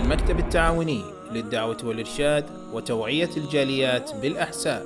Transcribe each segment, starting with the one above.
المكتب التعاوني للدعوة والإرشاد وتوعية الجاليات بالأحساء.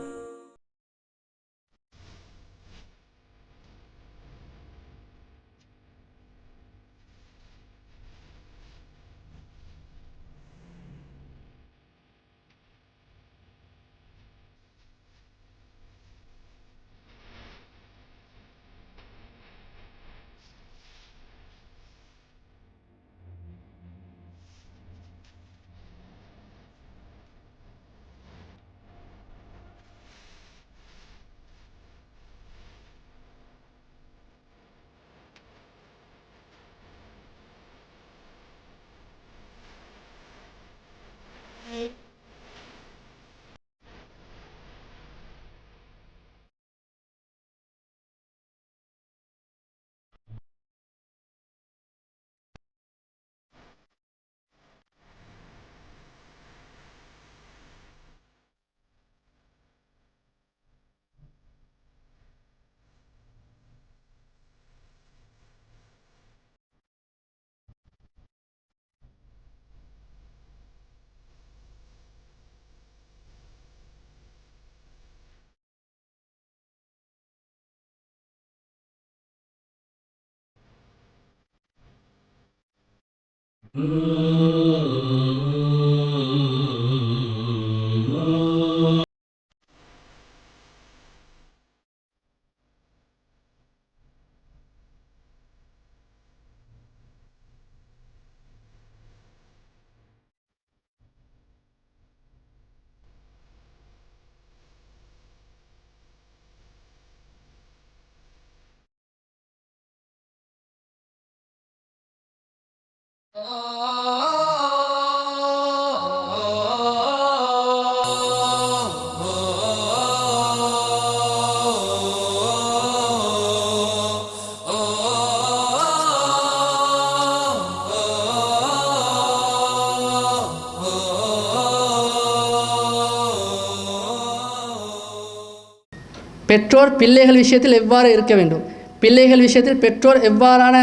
பெற்றோர் பிள்ளைகள் விஷயத்தில் எவ்வாறு இருக்க வேண்டும், பிள்ளைகள் விஷயத்தில் பெற்றோர் எவ்வாறான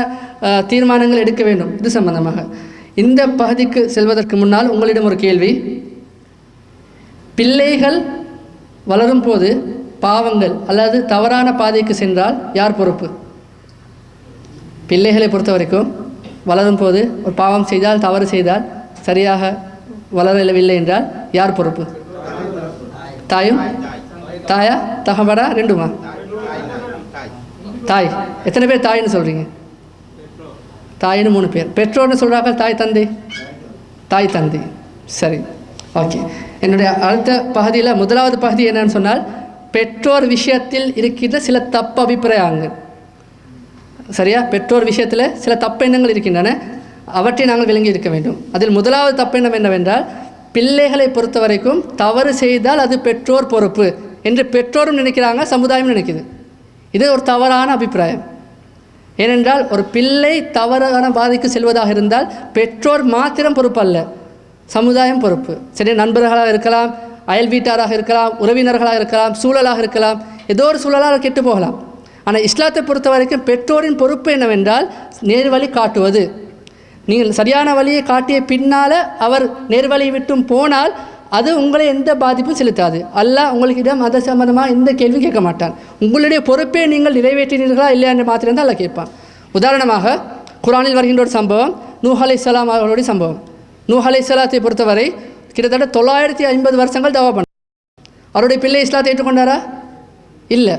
தீர்மானங்கள் எடுக்க வேண்டும், இது சம்பந்தமாக இந்த பகுதிக்கு செல்வதற்கு முன்னால் உங்களிடம் ஒரு கேள்வி. பிள்ளைகள் வளரும் போது பாவங்கள் அல்லது தவறான பாதைக்கு சென்றால் யார் பொறுப்பு? பிள்ளைகளை பொறுத்த வரைக்கும் வளரும் போது ஒரு பாவம் செய்தால், தவறு செய்தால், சரியாக வளரவில்லை என்றால் யார் பொறுப்பு? தாயும் தாயா தகவடா ரெண்டுமா? தாய். எத்தனை பேர் தாயின்னு சொல்கிறீங்க? தாயின்னு 3 பேர். பெற்றோர்னு சொல்கிறாங்க தாய் தந்தை? தாய் தந்தை. சரி, ஓகே. என்னுடைய அடுத்த பகுதியில் முதலாவது பகுதி என்னன்னு சொன்னால், பெற்றோர் விஷயத்தில் இருக்கின்ற சில தப்பு அபிப்பிராயங்கள். சரியா? பெற்றோர் விஷயத்தில் சில தப்பெண்ணங்கள் இருக்கின்றன, அவற்றை நாங்கள் விளங்கி இருக்க வேண்டும். அதில் முதலாவது தப்பெண்ணம் என்னவென்றால், பிள்ளைகளை பொறுத்த வரைக்கும் தவறு செய்தால் அது பெற்றோர் பொறுப்பு என்று பெற்றோரும் நினைக்கிறாங்க, சமுதாயம் நினைக்குது. இது ஒரு தவறான அபிப்பிராயம். ஏனென்றால் ஒரு பிள்ளை தவறான பாதைக்கு செல்வதாக இருந்தால் பெற்றோர் மாத்திரம் பொறுப்பு அல்ல, சமுதாயம் பொறுப்பு. சரி, நண்பர்களாக இருக்கலாம், அயல் வீட்டாராக இருக்கலாம், உறவினர்களாக இருக்கலாம், சூழலாக இருக்கலாம், ஏதோ ஒரு சூழலாக கெட்டு போகலாம். ஆனால் இஸ்லாத்தை பொறுத்த வரைக்கும் பெற்றோரின் பொறுப்பு என்னவென்றால் நேர்வழி காட்டுவது. நீங்கள் சரியான வழியை காட்டிய பின்னால் அவர் நேர்வழியை விட்டும் போனால் அது உங்களை எந்த பாதிப்பும் செலுத்தாது. அல்லாஹ் உங்களுக்கிடம் அது சம்பந்தமாக எந்த கேள்வியும் கேட்க மாட்டான். உங்களுடைய பொறுப்பை நீங்கள் நிறைவேற்றினீர்களா இல்லையா என்று மாத்திரம்தான் அல்லாஹ் கேட்பான். உதாரணமாக குர்ஆனில் வருகின்ற ஒரு சம்பவம் நூஹ் அலைஹிஸ்ஸலாம் அவர்களுடைய சம்பவம். நூஹ் அலைஹிஸ்ஸலாத்தை பொறுத்தவரை கிட்டத்தட்ட 950 வருஷங்கள் தவா பண்ணார். அவருடைய பிள்ளை இஸ்லாத்தை ஏற்றுக்கொண்டாரா? இல்லை.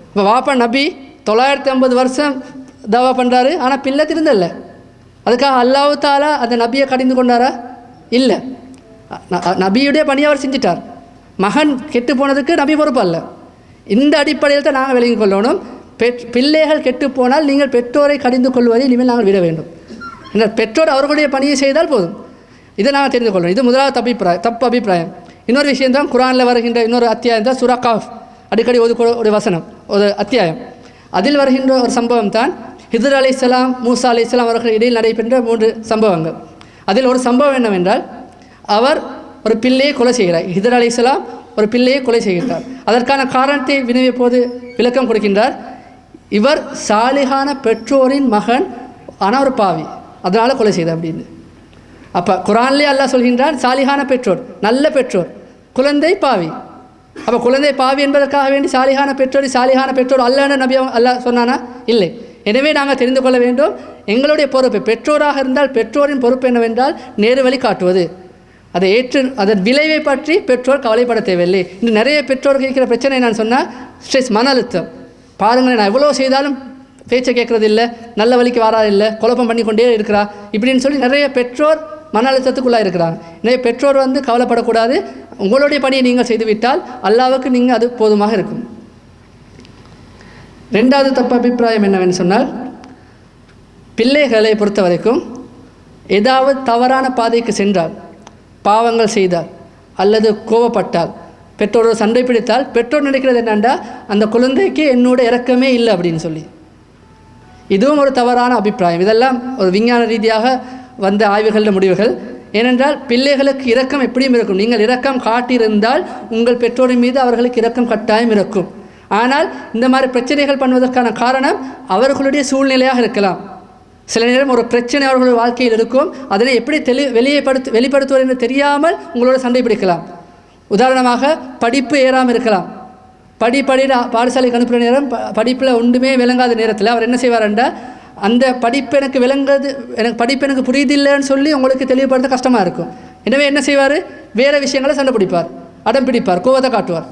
இப்போ வாப்பா நபி 950 வருஷம் தவா பண்ணுறாரு, ஆனால் பிள்ளை திருந்தல்ல. அதுக்காக அல்லாஹ் தஆலா அந்த நபியை கடிந்து கொண்டாரா? இல்லை. நபியுடைய பணியை அவர் செஞ்சிட்டார். மகன் கெட்டு போனதுக்கு நபி பொறுப்பு அல்ல. இந்த அடிப்படையில் தான் நாங்கள் விளங்கிக் கொள்ளணும். பிள்ளைகள் கெட்டு போனால் நீங்கள் பெற்றோரை கடிந்து கொள்வதை இனிமேல் நாங்கள் விட வேண்டும். பெற்றோர் அவர்களுடைய பணியை செய்தால் போதும். இதை நாங்கள் தெரிந்து கொள்ளணும். இது முதலாவது தப்பு அபிப்பிராயம். இன்னொரு விஷயம்தான் குர்ஆனில் வருகின்ற இன்னொரு அத்தியாயம் தான் சூரா காஃப், அடிக்கடி ஒரு வசனம், ஒரு அத்தியாயம். அதில் வருகின்ற ஒரு சம்பவம் தான் ஹிதர் அலைஹிஸ்ஸலாம், மூசா அலைஹிஸ்ஸலாம் அவர்கள் இடையில் நடைபெற்ற 3 சம்பவங்கள். அதில் ஒரு சம்பவம் என்னவென்றால், அவர் ஒரு பிள்ளையை கொலை செய்கிறார். ஹிதர் அலைஹிஸ்ஸலாம் ஒரு பிள்ளையை கொலை செய்கிறார். அதற்கான காரணத்தை வினவிய போது விளக்கம் கொடுக்கின்றார். இவர் சாலிகான பெற்றோரின் மகன், ஆனால் ஒரு பாவி, அதனால் கொலை செய்தார் அப்படின்னு. அப்போ குர்ஆன்லேயே அல்லாஹ் சொல்கின்றான் சாலிஹான பெற்றோர், நல்ல பெற்றோர், குழந்தை பாவி. அப்போ குழந்தை பாவி என்பதற்காக வேண்டி சாலிஹான பெற்றோர் அல்லன்னு நபி அல்லாஹ் சொன்னானா? இல்லை. எனவே நாங்கள் தெரிந்து கொள்ள வேண்டும், எங்களுடைய பொறுப்பு பெற்றோராக இருந்தால் பெற்றோரின் பொறுப்பு என்னவென்றால் நேரு வழி காட்டுவது. அதை அதன் விளைவை பற்றி பெற்றோர் கவலைப்பட தேவையில்லை. இன்று நிறைய பெற்றோருக்கு இருக்கிற பிரச்சனை நான் சொன்னால் ஸ்ட்ரெஸ், மன அழுத்தம். பாருங்கள், நான் எவ்வளோ செய்தாலும் பேச்சை கேட்குறது இல்லை, நல்ல வழிக்கு வராது இல்லை, குழப்பம் பண்ணி கொண்டே இருக்கிறா இப்படின்னு சொல்லி நிறைய பெற்றோர் மன அழுத்தத்துக்குள்ளாக இருக்கிறாங்க. எனவே பெற்றோர் கவலைப்படக்கூடாது. உங்களுடைய பணியை நீங்கள் செய்துவிட்டால் அல்லாஹ்வுக்கு நீங்கள் அது போதுமாக இருக்கும். ரெண்டாவது தப்பு அபிப்பிராயம் என்னவென்று சொன்னால், பிள்ளைகளை பொறுத்த வரைக்கும் ஏதாவது தவறான பாதைக்கு சென்றால், பாவங்கள் செய்தால் அல்லது கோவப்பட்டால், பெற்றோரோடு சண்டை பிடித்தால் பெற்றோர் நினைக்கிறது என்னென்னா அந்த குழந்தைக்கு என்னோட இரக்கமே இல்லை அப்படின்னு சொல்லி. இதுவும் ஒரு தவறான அபிப்பிராயம். இதெல்லாம் ஒரு விஞ்ஞான ரீதியாக வந்த ஆய்வுகளில் முடிவுகள். ஏனென்றால் பிள்ளைகளுக்கு இரக்கம் எப்படியும் இருக்கும். நீங்கள் இரக்கம் காட்டியிருந்தால் உங்கள் பெற்றோரின் மீது அவர்களுக்கு இரக்கம் கட்டாயம் இருக்கும். ஆனால் இந்த மாதிரி பிரச்சனைகள் பண்ணுவதற்கான காரணம் அவர்களுடைய சூழ்நிலையாக இருக்கலாம். சில நேரம் ஒரு பிரச்சனை அவர்களுடைய வாழ்க்கையில் இருக்கும், அதனை எப்படி வெளிப்படுத்துவது என்று தெரியாமல் உங்களோட சண்டை பிடிக்கலாம். உதாரணமாக படிப்பு ஏறாமல் இருக்கலாம். பாடசாலைக்கு அனுப்புகிற நேரம் படிப்பில் ஒன்றுமே விளங்காத நேரத்தில் அவர் என்ன செய்வார்ன்றா, அந்த படிப்பு எனக்கு புரியுதில்லைன்னு சொல்லி உங்களுக்கு தெளிவுபடுத்த கஷ்டமாக இருக்கும். எனவே என்ன செய்வார், வேறு விஷயங்களை சண்டை பிடிப்பார், அடம் பிடிப்பார், கோவத்தை காட்டுவார்.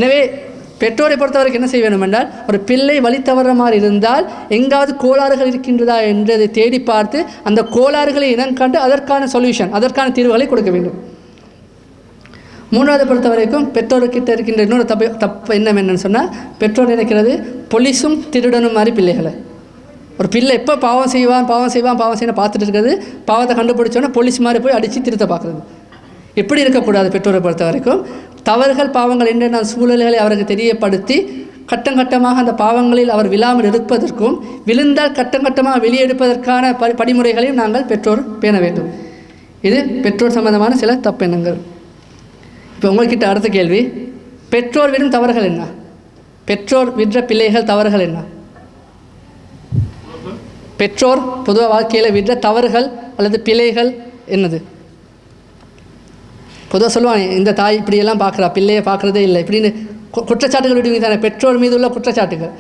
எனவே பெற்றோரை பொறுத்த வரைக்கும் என்ன செய்ய வேண்டும் என்றால், ஒரு பிள்ளை வழி தவற மாதிரி இருந்தால் எங்காவது கோளாறுகள் இருக்கின்றதா என்றதை தேடி பார்த்து அந்த கோளாறுகளை இனம் கண்டு அதற்கான சொல்யூஷன், அதற்கான தீர்வுகளை கொடுக்க வேண்டும். மூன்றாவது பொறுத்த வரைக்கும் பெற்றோர்கிட்ட இருக்கின்ற இன்னொரு தப்பு என்னன்னு சொன்னால், பெற்றோர் நினைக்கிறது பொலிசும் திருடனும் மாதிரி பிள்ளைகளை. ஒரு பிள்ளை எப்போ பாவம் செய்வான் பார்த்துட்டு இருக்கிறது, பாவத்தை கண்டுபிடிச்சோன்னா போலீஸ் மாதிரி போய் அடித்து திருத்த பார்க்குறது. எப்படி இருக்கக்கூடாது. பெற்றோரை பொறுத்த வரைக்கும் தவறுகள் பாவங்கள் என்னென்ன சூழல்களை அவருக்கு தெரியப்படுத்தி கட்டமாக அந்த பாவங்களில் அவர் விழாமல் இருப்பதற்கும், விழுந்தால் கட்டமாக வெளியெடுப்பதற்கான படிமுறைகளையும் நாங்கள் பெற்றோர் பேண வேண்டும். இது பெற்றோர் சம்பந்தமான சில தப்பெண்ணங்கள். இப்போ உங்கள்கிட்ட அடுத்த கேள்வி, பெற்றோர் விடும் தவறுகள் என்ன? பெற்றோர் விடுற பிள்ளைகள் தவறுகள் என்ன? பெற்றோர் பொதுவாக வாழ்க்கையில் விடுற தவறுகள் அல்லது பிள்ளைகள் என்னது? பொதுவாக சொல்லுவாங்க, இந்த தாய் இப்படியெல்லாம் பார்க்குறா, பிள்ளையை பார்க்குறதே இல்லை இப்படின்னு குற்றச்சாட்டுகள் விடுவீங்க தானே. பெற்றோர் மீது உள்ள குற்றச்சாட்டுகள்.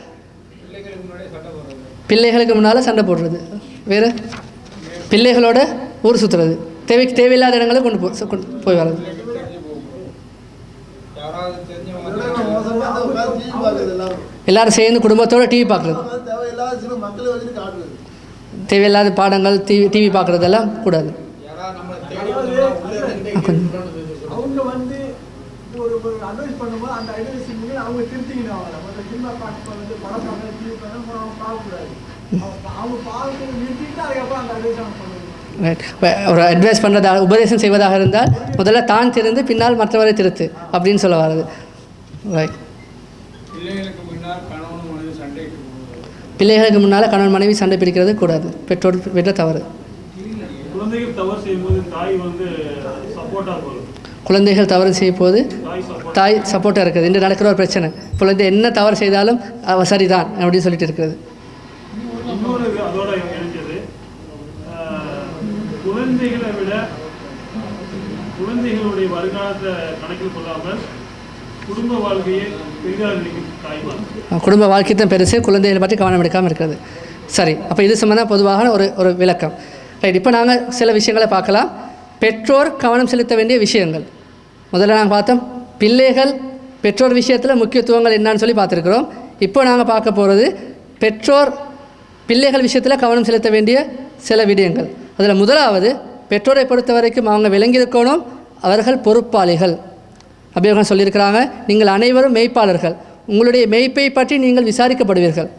பிள்ளைகளுக்கு முன்னால் சண்டை போடுறது, வேறு பிள்ளைகளோட ஊர் சுற்றுறது, தேவையில்லாத இடங்களை கொண்டு போய் வர்றது, எல்லாரும் சேர்ந்து குடும்பத்தோடு டிவி பார்க்குறது, தேவையில்லாத பாடங்கள் டிவி பார்க்குறதெல்லாம் கூடாது. ஒரு அட்வைஸ் பண்ணுறதாக, உபதேசம் செய்வதாக இருந்தால் முதல்ல தான் திருந்து பின்னால் மற்றவரை திருத்து அப்படின்னு சொல்ல வர்றது. ரைட். பிள்ளைகளுக்கு முன்னால் கணவன் மனைவி சண்டை பிடிக்கிறது கூடாது, பெற்றோர் விட தவறு. குழந்தைகள் தவறு செய்யும் போது தாய் சப்போர்ட்டாக இருக்குது. இன்று நடக்கிற ஒரு பிரச்சனை, குழந்தை என்ன தவறு செய்தாலும் சரிதான் அப்படின்னு சொல்லிட்டு இருக்கிறது. குழந்தைகளை விட குழந்தைகளுடைய வருங்காலத்தை கணக்கில் கொள்ளாமல் குடும்ப வாழ்க்கையை குடும்ப வாழ்க்கை தான் பெருசு, குழந்தைகளை பற்றி கவனம் எடுக்காமல் இருக்கிறது. சரி, அப்போ இது சம்பந்தம் பொதுவாக ஒரு விளக்கம். ரைட். இப்போ நாங்கள் சில விஷயங்களை பார்க்கலாம். பெற்றோர் கவனம் செலுத்த வேண்டிய விஷயங்கள். முதல்ல நாங்கள் பார்த்தோம் பிள்ளைகள் பெற்றோர் விஷயத்தில் முக்கியத்துவங்கள் என்னன்னு சொல்லி பார்த்துருக்குறோம். இப்போ நாங்கள் பார்க்க போகிறது பெற்றோர் பிள்ளைகள் விஷயத்தில் கவனம் செலுத்த வேண்டிய சில விடயங்கள். அதில் முதலாவது, பெற்றோரை பொறுத்த வரைக்கும் அவங்க விளங்கியிருக்கணும், அவர்கள் பொறுப்பாளிகள். அபியோகம் சொல்லியிருக்கிறாங்க, நீங்கள் அனைவரும் மெய்ப்பாளர்கள், உங்களுடைய மெய்ப்பை பற்றி நீங்கள் விசாரிக்கப்படுவீர்கள்.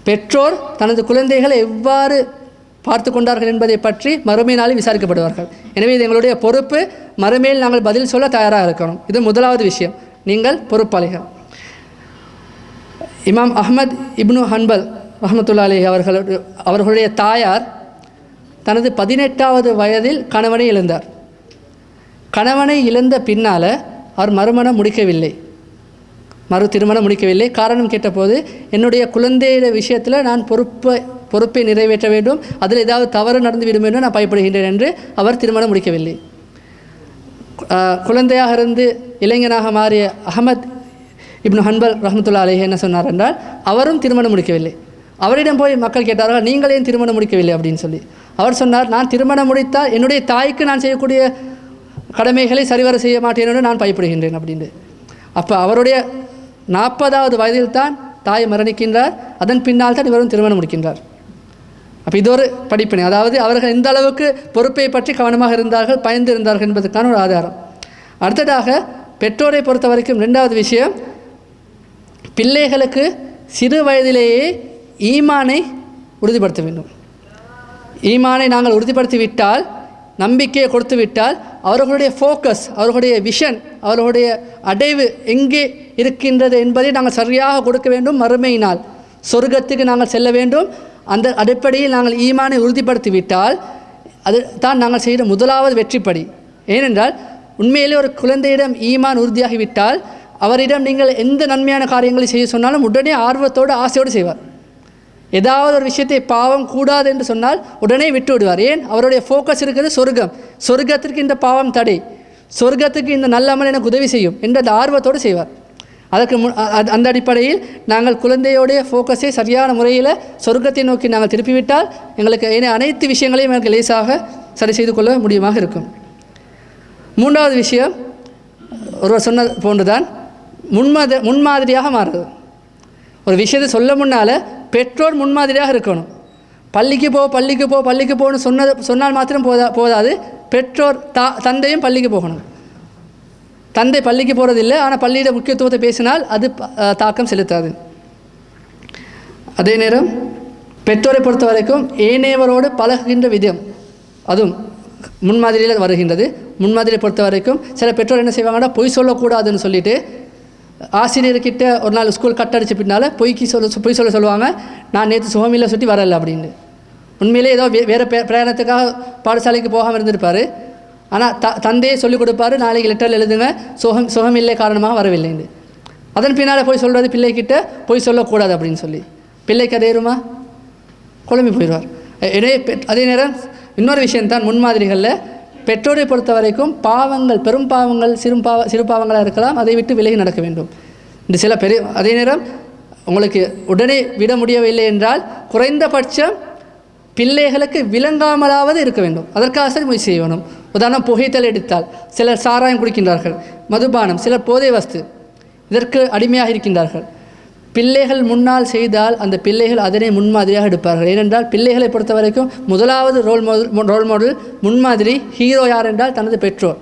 பெற்றோர் தனது குழந்தைகளை எவ்வாறு பார்த்து கொண்டார்கள் என்பதை பற்றி மறுமை நாளில் விசாரிக்கப்படுவார்கள். எனவே இது எங்களுடைய பொறுப்பு, மறுமையில் நாங்கள் பதில் சொல்ல தயாராக இருக்கணும். இது முதலாவது விஷயம், நீங்கள் பொறுப்பாளிகள். இமாம் அஹ்மத் இப்னு ஹன்பல் ரஹ்மத்துல்லாஹி அலைஹி அவர்களுடைய தாயார் தனது 18வது வயதில் கணவனை இழந்தார். கணவனை இழந்த பின்னால் அவர் மறுமணம் முடிக்கவில்லை, திருமணம் முடிக்கவில்லை. காரணம் கேட்டபோது, என்னுடைய குழந்தைய விஷயத்தில் நான் பொறுப்பை நிறைவேற்ற வேண்டும், அதில் ஏதாவது தவறு நடந்து விடும் என்று நான் பயப்படுகின்றேன் என்று அவர் திருமணம் முடிக்கவில்லை. குழந்தையாக இருந்து இளைஞனாக மாறிய அஹமத் இப்னு ஹன்பல் ரஹ்மத்துல்லாஹி அலைஹி என்ன சொன்னார் என்றால், அவரும் திருமணம் முடிக்கவில்லை. அவரிடம் போய் மக்கள் கேட்டார்கள், நீங்களே திருமணம் முடிக்கவில்லை அப்படின்னு சொல்லி. அவர் சொன்னார், நான் திருமணம் முடித்தால் என்னுடைய தாய்க்கு நான் செய்யக்கூடிய கடமைகளை சரிவர செய்ய மாட்டேன் என்று நான் பயப்படுகின்றேன் அப்படின்ட்டு. அப்போ அவருடைய 40வது வயதில் தான் தாய் மரணிக்கின்றார். அதன் பின்னால் தான் இவரும் திருமணம் முடிக்கின்றார். அப்போ இது ஒரு படிப்பினை. அதாவது அவர்கள் எந்த அளவுக்கு பொறுப்பை பற்றி கவனமாக இருந்தார்கள், பயந்து இருந்தார்கள் என்பதற்கான ஒரு ஆதாரம். அடுத்ததாக பெற்றோரை பொறுத்த வரைக்கும் 2வது விஷயம், பிள்ளைகளுக்கு சிறு வயதிலேயே ஈமானை உறுதிப்படுத்த வேண்டும். ஈமானை நாங்கள் உறுதிப்படுத்தி விட்டால், நம்பிக்கையை கொடுத்து விட்டால், அவர்களுடைய ஃபோக்கஸ், அவர்களுடைய விஷன், அவர்களுடைய அடைவு எங்கே இருக்கின்றது என்பதை நாங்கள் சரியாக கொடுக்க வேண்டும். மறுமையினால் சொர்க்கத்துக்கு நாங்கள் செல்ல வேண்டும். அந்த அடிப்படையில் நாங்கள் ஈமானை உறுதிப்படுத்தி விட்டால் அது தான் நாங்கள் செய்கிற முதலாவது வெற்றிப்படி. ஏனென்றால் உண்மையிலே ஒரு குழந்தையிடம் ஈமான் உறுதியாகிவிட்டால் அவரிடம் நீங்கள் எந்த நன்மையான காரியங்களை செய்ய சொன்னாலும் உடனே ஆர்வத்தோடு ஆசையோடு செய்வார். ஏதாவது ஒரு விஷயத்தை பாவம் கூடாது என்று சொன்னால் உடனே விட்டு விடுவார். ஏன்? அவருடைய ஃபோக்கஸ் இருக்கிறது சொர்க்கம். சொர்க்கத்திற்கு இந்த பாவம் தடை, சொர்க்கத்துக்கு இந்த நல்ல அமல் எனக்கு உதவி செய்யும் என்ற அந்த ஆர்வத்தோடு செய்வார். அதற்கு அந்த அடிப்படையில் நாங்கள் குழந்தையோடைய ஃபோக்கஸை சரியான முறையில் சொர்க்கத்தை நோக்கி நாங்கள் திருப்பிவிட்டால் எங்களுக்கு அனைத்து விஷயங்களையும் எனக்கு லேசாக சரி செய்து கொள்ள முடியுமாக இருக்கும். 3வது விஷயம், ஒருவர் சொன்ன போன்றுதான், முன்மாதிரியாக மாறுது. ஒரு விஷயத்தை சொல்ல முன்னால் பெற்றோர் முன்மாதிரியாக இருக்கணும். பள்ளிக்கு போன்னு சொன்னால் மாத்திரம் போதாது. பெற்றோர் தந்தையும் பள்ளிக்கு போகணும். தந்தை பள்ளிக்கு போகிறதில்லை, ஆனால் பள்ளியிட முக்கியத்துவத்தை பேசினால் அது தாக்கம் செலுத்தாது. அதே நேரம் பெற்றோரை பொறுத்த வரைக்கும் ஏனையவரோடு பழகுகின்ற விதம் அதுவும் முன்மாதிரியில் வருகின்றது. முன்மாதிரியை பொறுத்த வரைக்கும் சில பெற்றோர் என்ன செய்வாங்கன்னா, பொய் சொல்லக்கூடாதுன்னு சொல்லிட்டு ஆசிரியர்கிட்ட ஒரு நாள் ஸ்கூல் கட் அடித்த பின்னால் பொய் சொல்லுவாங்க, நான் நேற்று சுகமில்லை சுற்றி வரலை அப்படின்னு. உண்மையிலே ஏதோ வேறு பிரயாணத்துக்காக பாடசாலைக்கு போகாமல் இருந்திருப்பார். ஆனால் தந்தையே சொல்லிக் கொடுப்பாரு, நாளைக்கு லெட்டரில் எழுதுங்க, சுகமில்லை காரணமாக வரவில்லைன்னு. அதன் பின்னால் போய் சொல்கிறது பிள்ளைக்கிட்ட பொய் சொல்லக்கூடாது அப்படின்னு சொல்லி. பிள்ளைக்கு அது ஏறுமா? குழம்பி போயிடுவார். எனவே அதே நேரம் இன்னொரு விஷயம்தான், முன்மாதிரிகளில் பெற்றோரை பொறுத்த வரைக்கும் பாவங்கள், பெரும் பாவங்கள், சிறு பாவங்களாக இருக்கலாம், அதை விட்டு விலகி நடக்க வேண்டும். இந்த சில அதே நேரம் உங்களுக்கு உடனே விட முடியவில்லை என்றால் குறைந்தபட்சம் பிள்ளைகளுக்கு விளங்காமலாவது இருக்க வேண்டும். அதற்காக சரி முயற்சி செய்யணும். உதாரணம், புகைத்தல் எடுத்தால் சிலர் சாராயம் குடிக்கின்றார்கள், மதுபானம், சிலர் போதை வஸ்து, இதற்கு அடிமையாக இருக்கின்றார்கள். பிள்ளைகள் முன்னால் செய்தால் அந்த பிள்ளைகள் அதனை முன்மாதிரியாக எடுப்பார்கள். ஏனென்றால் பிள்ளைகளை பொறுத்த வரைக்கும் முதலாவது ரோல் மாடல், முன்மாதிரி, ஹீரோ யார் என்றால் தனது பெற்றோர்,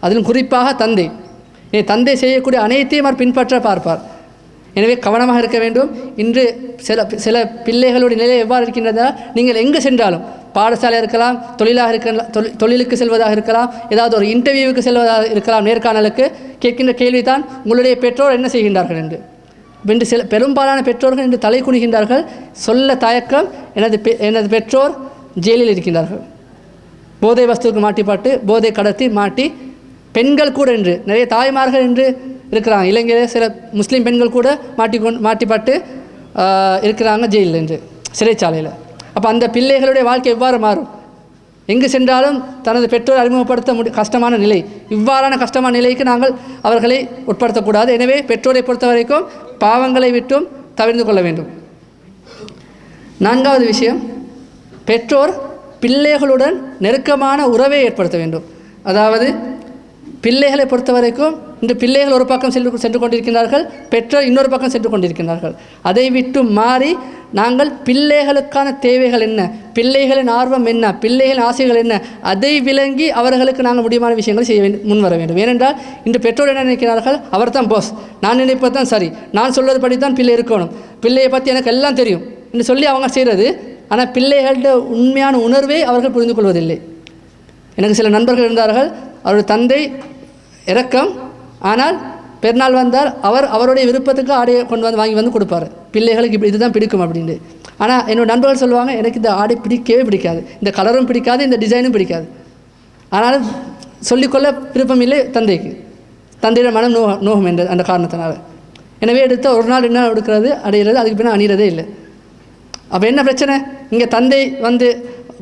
அதிலும் குறிப்பாக தந்தை. தந்தை செய்யக்கூடிய அனைத்தையும் அவர் பின்பற்ற பார்ப்பார். எனவே கவனமாக இருக்க வேண்டும். இன்று சில பிள்ளைகளுடைய நிலை எவ்வாறு இருக்கின்றதா, நீங்கள் எங்கு சென்றாலும், பாடசாலை இருக்கலாம், தொழிலாக இருக்கலாம், தொழிலுக்கு செல்வதாக இருக்கலாம், ஏதாவது ஒரு இன்டர்வியூவுக்கு செல்வதாக இருக்கலாம், நேர்காணலுக்கு, கேட்கின்ற கேள்வி தான் உங்களுடைய பெற்றோர் என்ன செய்கின்றார்கள் என்று. இன்று பெரும்பாலான பெற்றோர்கள் இன்று தலை குனிகின்றார்கள். சொல்ல தயக்கம், எனது பெற்றோர் ஜெயிலில் இருக்கின்றார்கள், போதை வஸ்துவுக்கு மாட்டிப்பட்டு, போதை கடத்தி மாட்டி, பெண்கள் கூட என்று நிறைய தாய்மார்கள் என்று இருக்கிறாங்க. இலங்கையில் சில முஸ்லீம் பெண்கள் கூட மாட்டிப்பட்டு இருக்கிறாங்க ஜெயிலில் என்று, சிறைச்சாலையில். அப்போ அந்த பிள்ளைகளுடைய வாழ்க்கை எவ்வாறு மாறும்? எங்கு சென்றாலும் தனது பெற்றோர் அறிமுகப்படுத்த கஷ்டமான நிலை. இவ்வாறான கஷ்டமான நிலைக்கு நாங்கள் அவர்களை உட்படுத்தக்கூடாது. எனவே பெற்றோரை பொறுத்த வரைக்கும் பாவங்களை விட்டும் தவிர்த்து கொள்ள வேண்டும். 4வது விஷயம், பெற்றோர் பிள்ளைகளுடன் நெருக்கமான உறவை ஏற்படுத்த வேண்டும். அதாவது பிள்ளைகளை பொறுத்த வரைக்கும் இன்று பிள்ளைகள் ஒரு பக்கம் சென்று கொண்டிருக்கிறார்கள், பெற்றோர் இன்னொரு பக்கம் சென்று கொண்டிருக்கிறார்கள். அதை விட்டு மாறி நாங்கள் பிள்ளைகளுக்கான தேவைகள் என்ன, பிள்ளைகளின் ஆர்வம் என்ன, பிள்ளைகளின் ஆசைகள் என்ன, அதை விளங்கி அவர்களுக்கு நாங்கள் முடியுமான விஷயங்களை செய்ய முன்வர வேண்டும். ஏனென்றால் இன்று பெற்றோர் என்ன நினைக்கிறார்கள், அவர் தான் பாஸ், நான் நினைப்பது தான் சரி, நான் சொல்வது படி தான் பிள்ளை இருக்கணும், பிள்ளையை பற்றி எனக்கு எல்லாம் தெரியும் என்று சொல்லி அவங்க செய்கிறது. ஆனால் பிள்ளைகளோட உண்மையான உணர்வை அவர்கள் புரிந்து கொள்வதில்லை. எனக்கு சில நண்பர்கள் இருந்தார்கள், அவருடைய தந்தை இரக்கம், ஆனால் பெருநாள் வந்தால் அவருடைய விருப்பத்துக்கு ஆடையை வாங்கி வந்து கொடுப்பார், பிள்ளைகளுக்கு இப்படி இதுதான் பிடிக்கும் அப்படின்னு. ஆனால் என்னோட நண்பர்கள் சொல்லுவாங்க, எனக்கு இந்த ஆடை பிடிக்கவே பிடிக்காது, இந்த கலரும் பிடிக்காது, இந்த டிசைனும் பிடிக்காது. ஆனாலும் சொல்லிக்கொள்ள விருப்பம் இல்லை தந்தைக்கு, தந்தையோட மனம் நோகம் என்ற அந்த காரணத்தினால. எனவே எடுத்த ஒரு நாள் என்ன எடுக்கிறது, அடைகிறது, அதுக்கு பின்னால் அணிகிறதே இல்லை. அப்போ என்ன பிரச்சனை? இங்கே தந்தை வந்து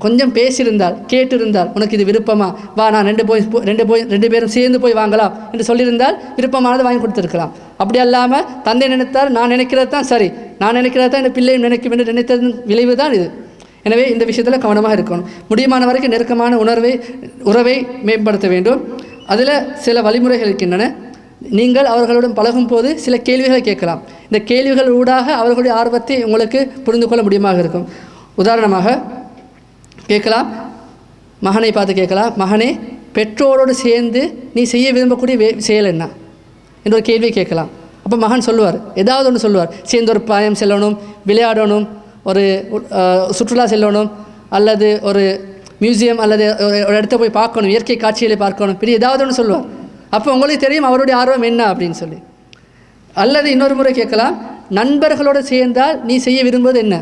கொஞ்சம் பேசியிருந்தால், கேட்டிருந்தால், உனக்கு இது விருப்பமா, வா நான் ரெண்டு பேரும் சேர்ந்து போய் வாங்கலாம் என்று சொல்லியிருந்தால் விருப்பமானது வாங்கி கொடுத்துருக்கலாம். அப்படி அல்லாமல் தந்தை நினைத்தால் நான் நினைக்கிறது தான் சரி, நான் நினைக்கிறது தான் என் பிள்ளையும் நினைக்கும் என்று நினைத்ததன் விளைவு தான் இது. எனவே இந்த விஷயத்தில் கவனமாக இருக்கணும். முடியுமான வரைக்கும் நெருக்கமான உறவை மேம்படுத்த வேண்டும். அதில் சில வழிமுறைகள் இருக்கின்றன. நீங்கள் அவர்களுடன் பழகும் போது சில கேள்விகளை கேட்கலாம். இந்த கேள்விகள் ஊடாக அவர்களுடைய ஆர்வத்தை உங்களுக்கு புரிந்து கொள்ள முடியுமாக இருக்கும். உதாரணமாக கேட்கலாம், மகனை பார்த்து கேட்கலாம், மகனே பெற்றோரோடு சேர்ந்து நீ செய்ய விரும்பக்கூடிய செயல் என்ன என்ற ஒரு கேள்வி கேட்கலாம். அப்போ மகன் சொல்லுவார், ஏதாவது ஒன்று சொல்லுவார். சேர்ந்து ஒரு பயணம் செல்லணும், விளையாடணும், ஒரு சுற்றுலா செல்லணும், அல்லது ஒரு மியூசியம் அல்லது ஒரு இடத்த போய் பார்க்கணும், இயற்கை காட்சிகளை பார்க்கணும், இப்படி ஏதாவது ஒன்று சொல்லுவார். அப்போ உங்களுக்கு தெரியும் அவருடைய ஆர்வம் என்ன அப்படின்னு சொல்லி. அல்லது இன்னொரு முறை கேட்கலாம், நண்பர்களோடு சேர்ந்தால் நீ செய்ய விரும்புவது என்ன?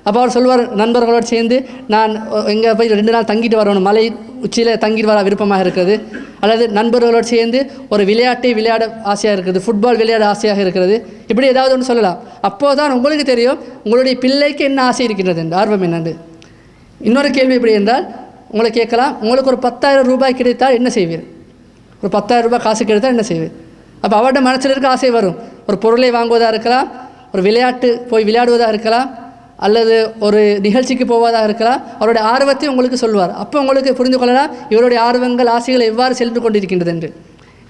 அப்போ அவர் சொல்லுவார், நண்பர்களோடு சேர்ந்து நான் எங்கே போய் 2 நாள் தங்கிட்டு வரணும், மலை உச்சியில் தங்கிட்டு வர விருப்பமாக இருக்குது. அல்லது நண்பர்களோடு சேர்ந்து ஒரு விளையாட்டை விளையாட ஆசையாக இருக்குது, ஃபுட்பால் விளையாட ஆசையாக இருக்கிறது, இப்படி ஏதாவது ஒன்று சொல்லலாம். அப்போது தான் உங்களுக்கு தெரியும் உங்களுடைய பிள்ளைக்கு என்ன ஆசை இருக்கின்றது என்று, ஆர்வம் என்னென்று. இன்னொரு கேள்வி எப்படி என்றால், உங்களை கேட்கலாம், உங்களுக்கு ஒரு 10,000 ரூபாய் கிடைத்தால் என்ன செய்வீர்? ஒரு 10,000 ரூபாய் காசு கிடைத்தால் என்ன செய்வீர்? அப்போ அவருடைய மனசில் இருக்க ஆசை வரும். ஒரு பொருளை வாங்குவதாக இருக்கலாம், ஒரு விளையாட்டு போய் விளையாடுவதாக இருக்கலாம், அல்லது ஒரு நிகழ்ச்சிக்கு போவதாக இருக்கலாம். அவருடைய ஆர்வத்தை உங்களுக்கு சொல்வார். அப்போ உங்களுக்கு புரிந்து கொள்ளலாம் இவருடைய ஆர்வங்கள், ஆசைகள் எவ்வாறு சென்று கொண்டிருக்கின்றது என்று.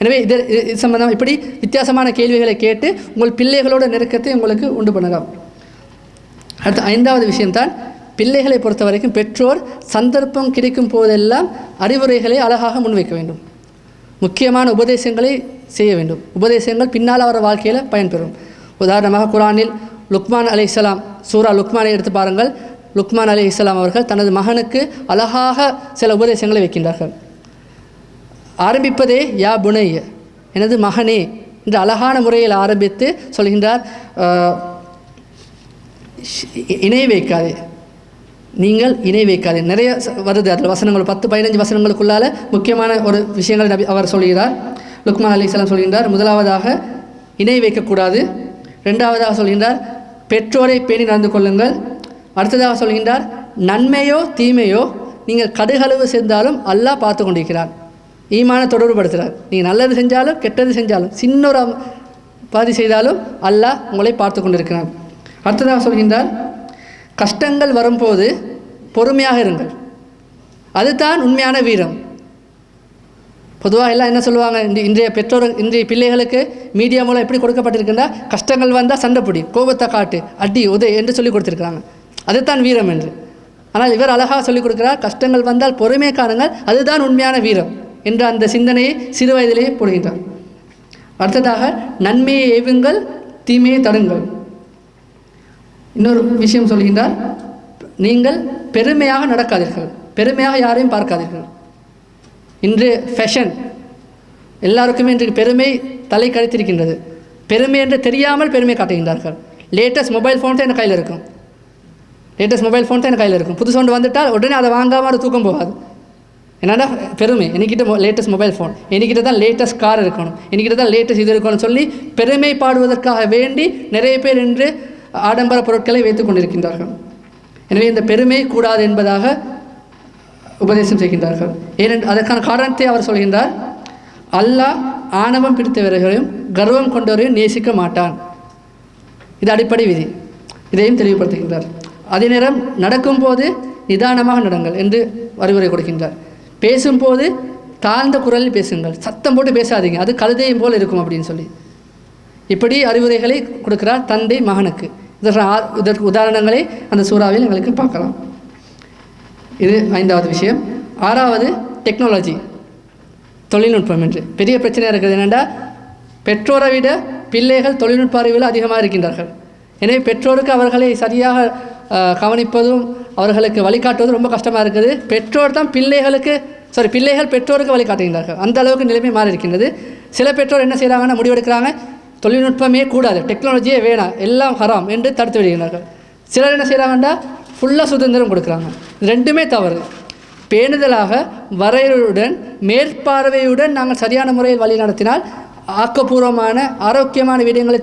எனவே இது சம்பந்தம் இப்படி வித்தியாசமான கேள்விகளை கேட்டு உங்கள் பிள்ளைகளோட நெருக்கத்தை உங்களுக்கு உண்டு பண்ணலாம். அடுத்த 5வது விஷயம்தான், பிள்ளைகளை பொறுத்த வரைக்கும் பெற்றோர் சந்தர்ப்பம் கிடைக்கும் போதெல்லாம் அறிவுரைகளை அழகாக முன்வைக்க வேண்டும். முக்கியமான உபதேசங்களை செய்ய வேண்டும். உபதேசங்கள் பின்னால் அவர வாழ்க்கையில் பயன்பெறும். உதாரணமாக குர்ஆனில் லுக்மான் அலைஹிஸ்ஸலாம், சூரா லுக்மானை எடுத்து பாருங்கள். லுக்மான் அலைஹிஸ்ஸலாம் அவர்கள் தனது மகனுக்கு அழகாக சில உபதேசங்களை வைக்கின்றார்கள். ஆரம்பிப்பதே யா புனைய, எனது மகனே என்று அழகான முறையில் ஆரம்பித்து சொல்கின்றார், இணை வைக்காதே, நீங்கள் இணை வைக்காதே. நிறைய வருது அதில் வசனங்கள், 10-15 வசனங்களுக்குள்ளால் முக்கியமான ஒரு விஷயங்களை அவர் சொல்கிறார். லுக்மான் அலைஹிஸ்ஸலாம் சொல்கின்றார், முதலாவதாக இணை வைக்கக்கூடாது. 2வதாக சொல்கின்றார், பெற்றோரை பேணி நடந்து கொள்ளுங்கள். அடுத்ததாக சொல்கின்றார், நன்மையோ தீமையோ நீங்கள் கடுகளவு செஞ்சாலும் அல்லாஹ் பார்த்து கொண்டிருக்கிறார். ஈமான தொடர்புபடுத்துகிறார். நீங்கள் நல்லது செஞ்சாலும் கெட்டது செஞ்சாலும் சின்ன ஒரு பாதி செய்தாலும் அல்லாஹ் உங்களை பார்த்து கொண்டிருக்கிறார். அடுத்ததாக சொல்கின்றார், கஷ்டங்கள் வரும்போது பொறுமையாக இருங்கள், அதுதான் உண்மையான வீரம். பொதுவாக எல்லாம் என்ன சொல்லுவாங்க, இன்றைய பிள்ளைகளுக்கு மீடியா மூலம் எப்படி கொடுக்கப்பட்டிருக்கின்றா, கஷ்டங்கள் வந்தால் சண்டை பிடி, கோபத்தை காட்டு, அடி உதை என்று சொல்லிக் கொடுத்துருக்குறாங்க. அதுதான் வீரம் என்று. ஆனால் இவர் அழகாக சொல்லிக் கொடுக்கிறார், கஷ்டங்கள் வந்தால் பொறுமையை காணுங்கள், அதுதான் உண்மையான வீரம் என்ற அந்த சிந்தனையை சிறு வயதிலேயே போடுகின்றார். அடுத்ததாக நன்மையை ஏவுங்கள், தீமையை தடுங்கள். இன்னொரு விஷயம் சொல்கின்றார், நீங்கள் பெருமையாக நடக்காதீர்கள், பெருமையாக யாரையும் பார்க்காதீர்கள். இன்று ஃபேஷன் எல்லாருக்குமே இன்றைக்கு பெருமை தலை கழித்திருக்கின்றது. பெருமை என்று தெரியாமல் பெருமை காட்டுகின்றார்கள். லேட்டஸ்ட் மொபைல் ஃபோன் தான் என் கையில் இருக்கும், புதுசு ஒன்று வந்துட்டால் உடனே அதை வாங்காமல் அது தூக்கம் போகாது. என்னடா பெருமை, என்கிட்ட லேட்டஸ்ட் மொபைல் ஃபோன், என்கிட்ட தான் லேட்டஸ்ட் கார் இருக்கணும், என்கிட்ட தான் லேட்டஸ்ட் இது இருக்கணும்னு சொல்லி பெருமை பாடுவதற்காக வேண்டி நிறைய பேர் இன்று ஆடம்பர பொருட்களை வைத்துக் கொண்டிருக்கின்றார்கள். எனவே இந்த பெருமை கூடாது என்பதாக உபதேசம் செய்கின்றார்கள். அதற்கான காரணத்தை அவர் சொல்கின்றார், அல்லாஹ் ஆணவம் பிடித்தவர்களையும் கர்வம் கொண்டவரையும் நேசிக்க மாட்டான். இது அடிப்படை விதி. இதையும் தெளிவுபடுத்துகின்றார். அதே நேரம் நடக்கும்போது நிதானமாக நடங்கள் என்று அறிவுரை கொடுக்கின்றார். பேசும்போது தாழ்ந்த குரலில் பேசுங்கள், சத்தம் போட்டு பேசாதீங்க, அது கழுதையும் போல் இருக்கும் அப்படின்னு சொல்லி இப்படி அறிவுரைகளை கொடுக்கிறார் தந்தை மகனுக்கு. இதற்கு உதாரணங்களை அந்த சூறாவில் எங்களுக்கு பார்க்கலாம். இது 5வது விஷயம். 6வது டெக்னாலஜி, தொழில்நுட்பம் என்று பெரிய பிரச்சனையாக இருக்குது. என்னென்னா, பெற்றோரை விட பிள்ளைகள் தொழில்நுட்ப அறிவில் அதிகமாக இருக்கின்றார்கள். எனவே பெற்றோருக்கு அவர்களை சரியாக கவனிப்பதும் அவர்களுக்கு வழிகாட்டுவதும் ரொம்ப கஷ்டமாக இருக்குது. பெற்றோர் தான் பிள்ளைகள் பெற்றோருக்கு வழிகாட்டுகின்றார்கள். அந்த அளவுக்கு நிலைமை மாறி இருக்கின்றது. சில பெற்றோர் என்ன செய்கிறாங்கன்னா, முடிவெடுக்கிறாங்க, தொழில்நுட்பமே கூடாது, டெக்னாலஜியே வேணாம், எல்லாம் ஹராம் என்று தடுத்து விடுகிறார்கள். சிலர் என்ன செய்கிறாங்கன்னா, ஃபுல்லாக சுதந்திரம் கொடுக்குறாங்க. ரெண்டுமே தவறு. பேணுதலாக வரையறையுடன் மேற்பார்வையுடன் நாங்கள் சரியான முறையில் வழி நடத்தினால், ஆக்கப்பூர்வமான ஆரோக்கியமான விடயங்களை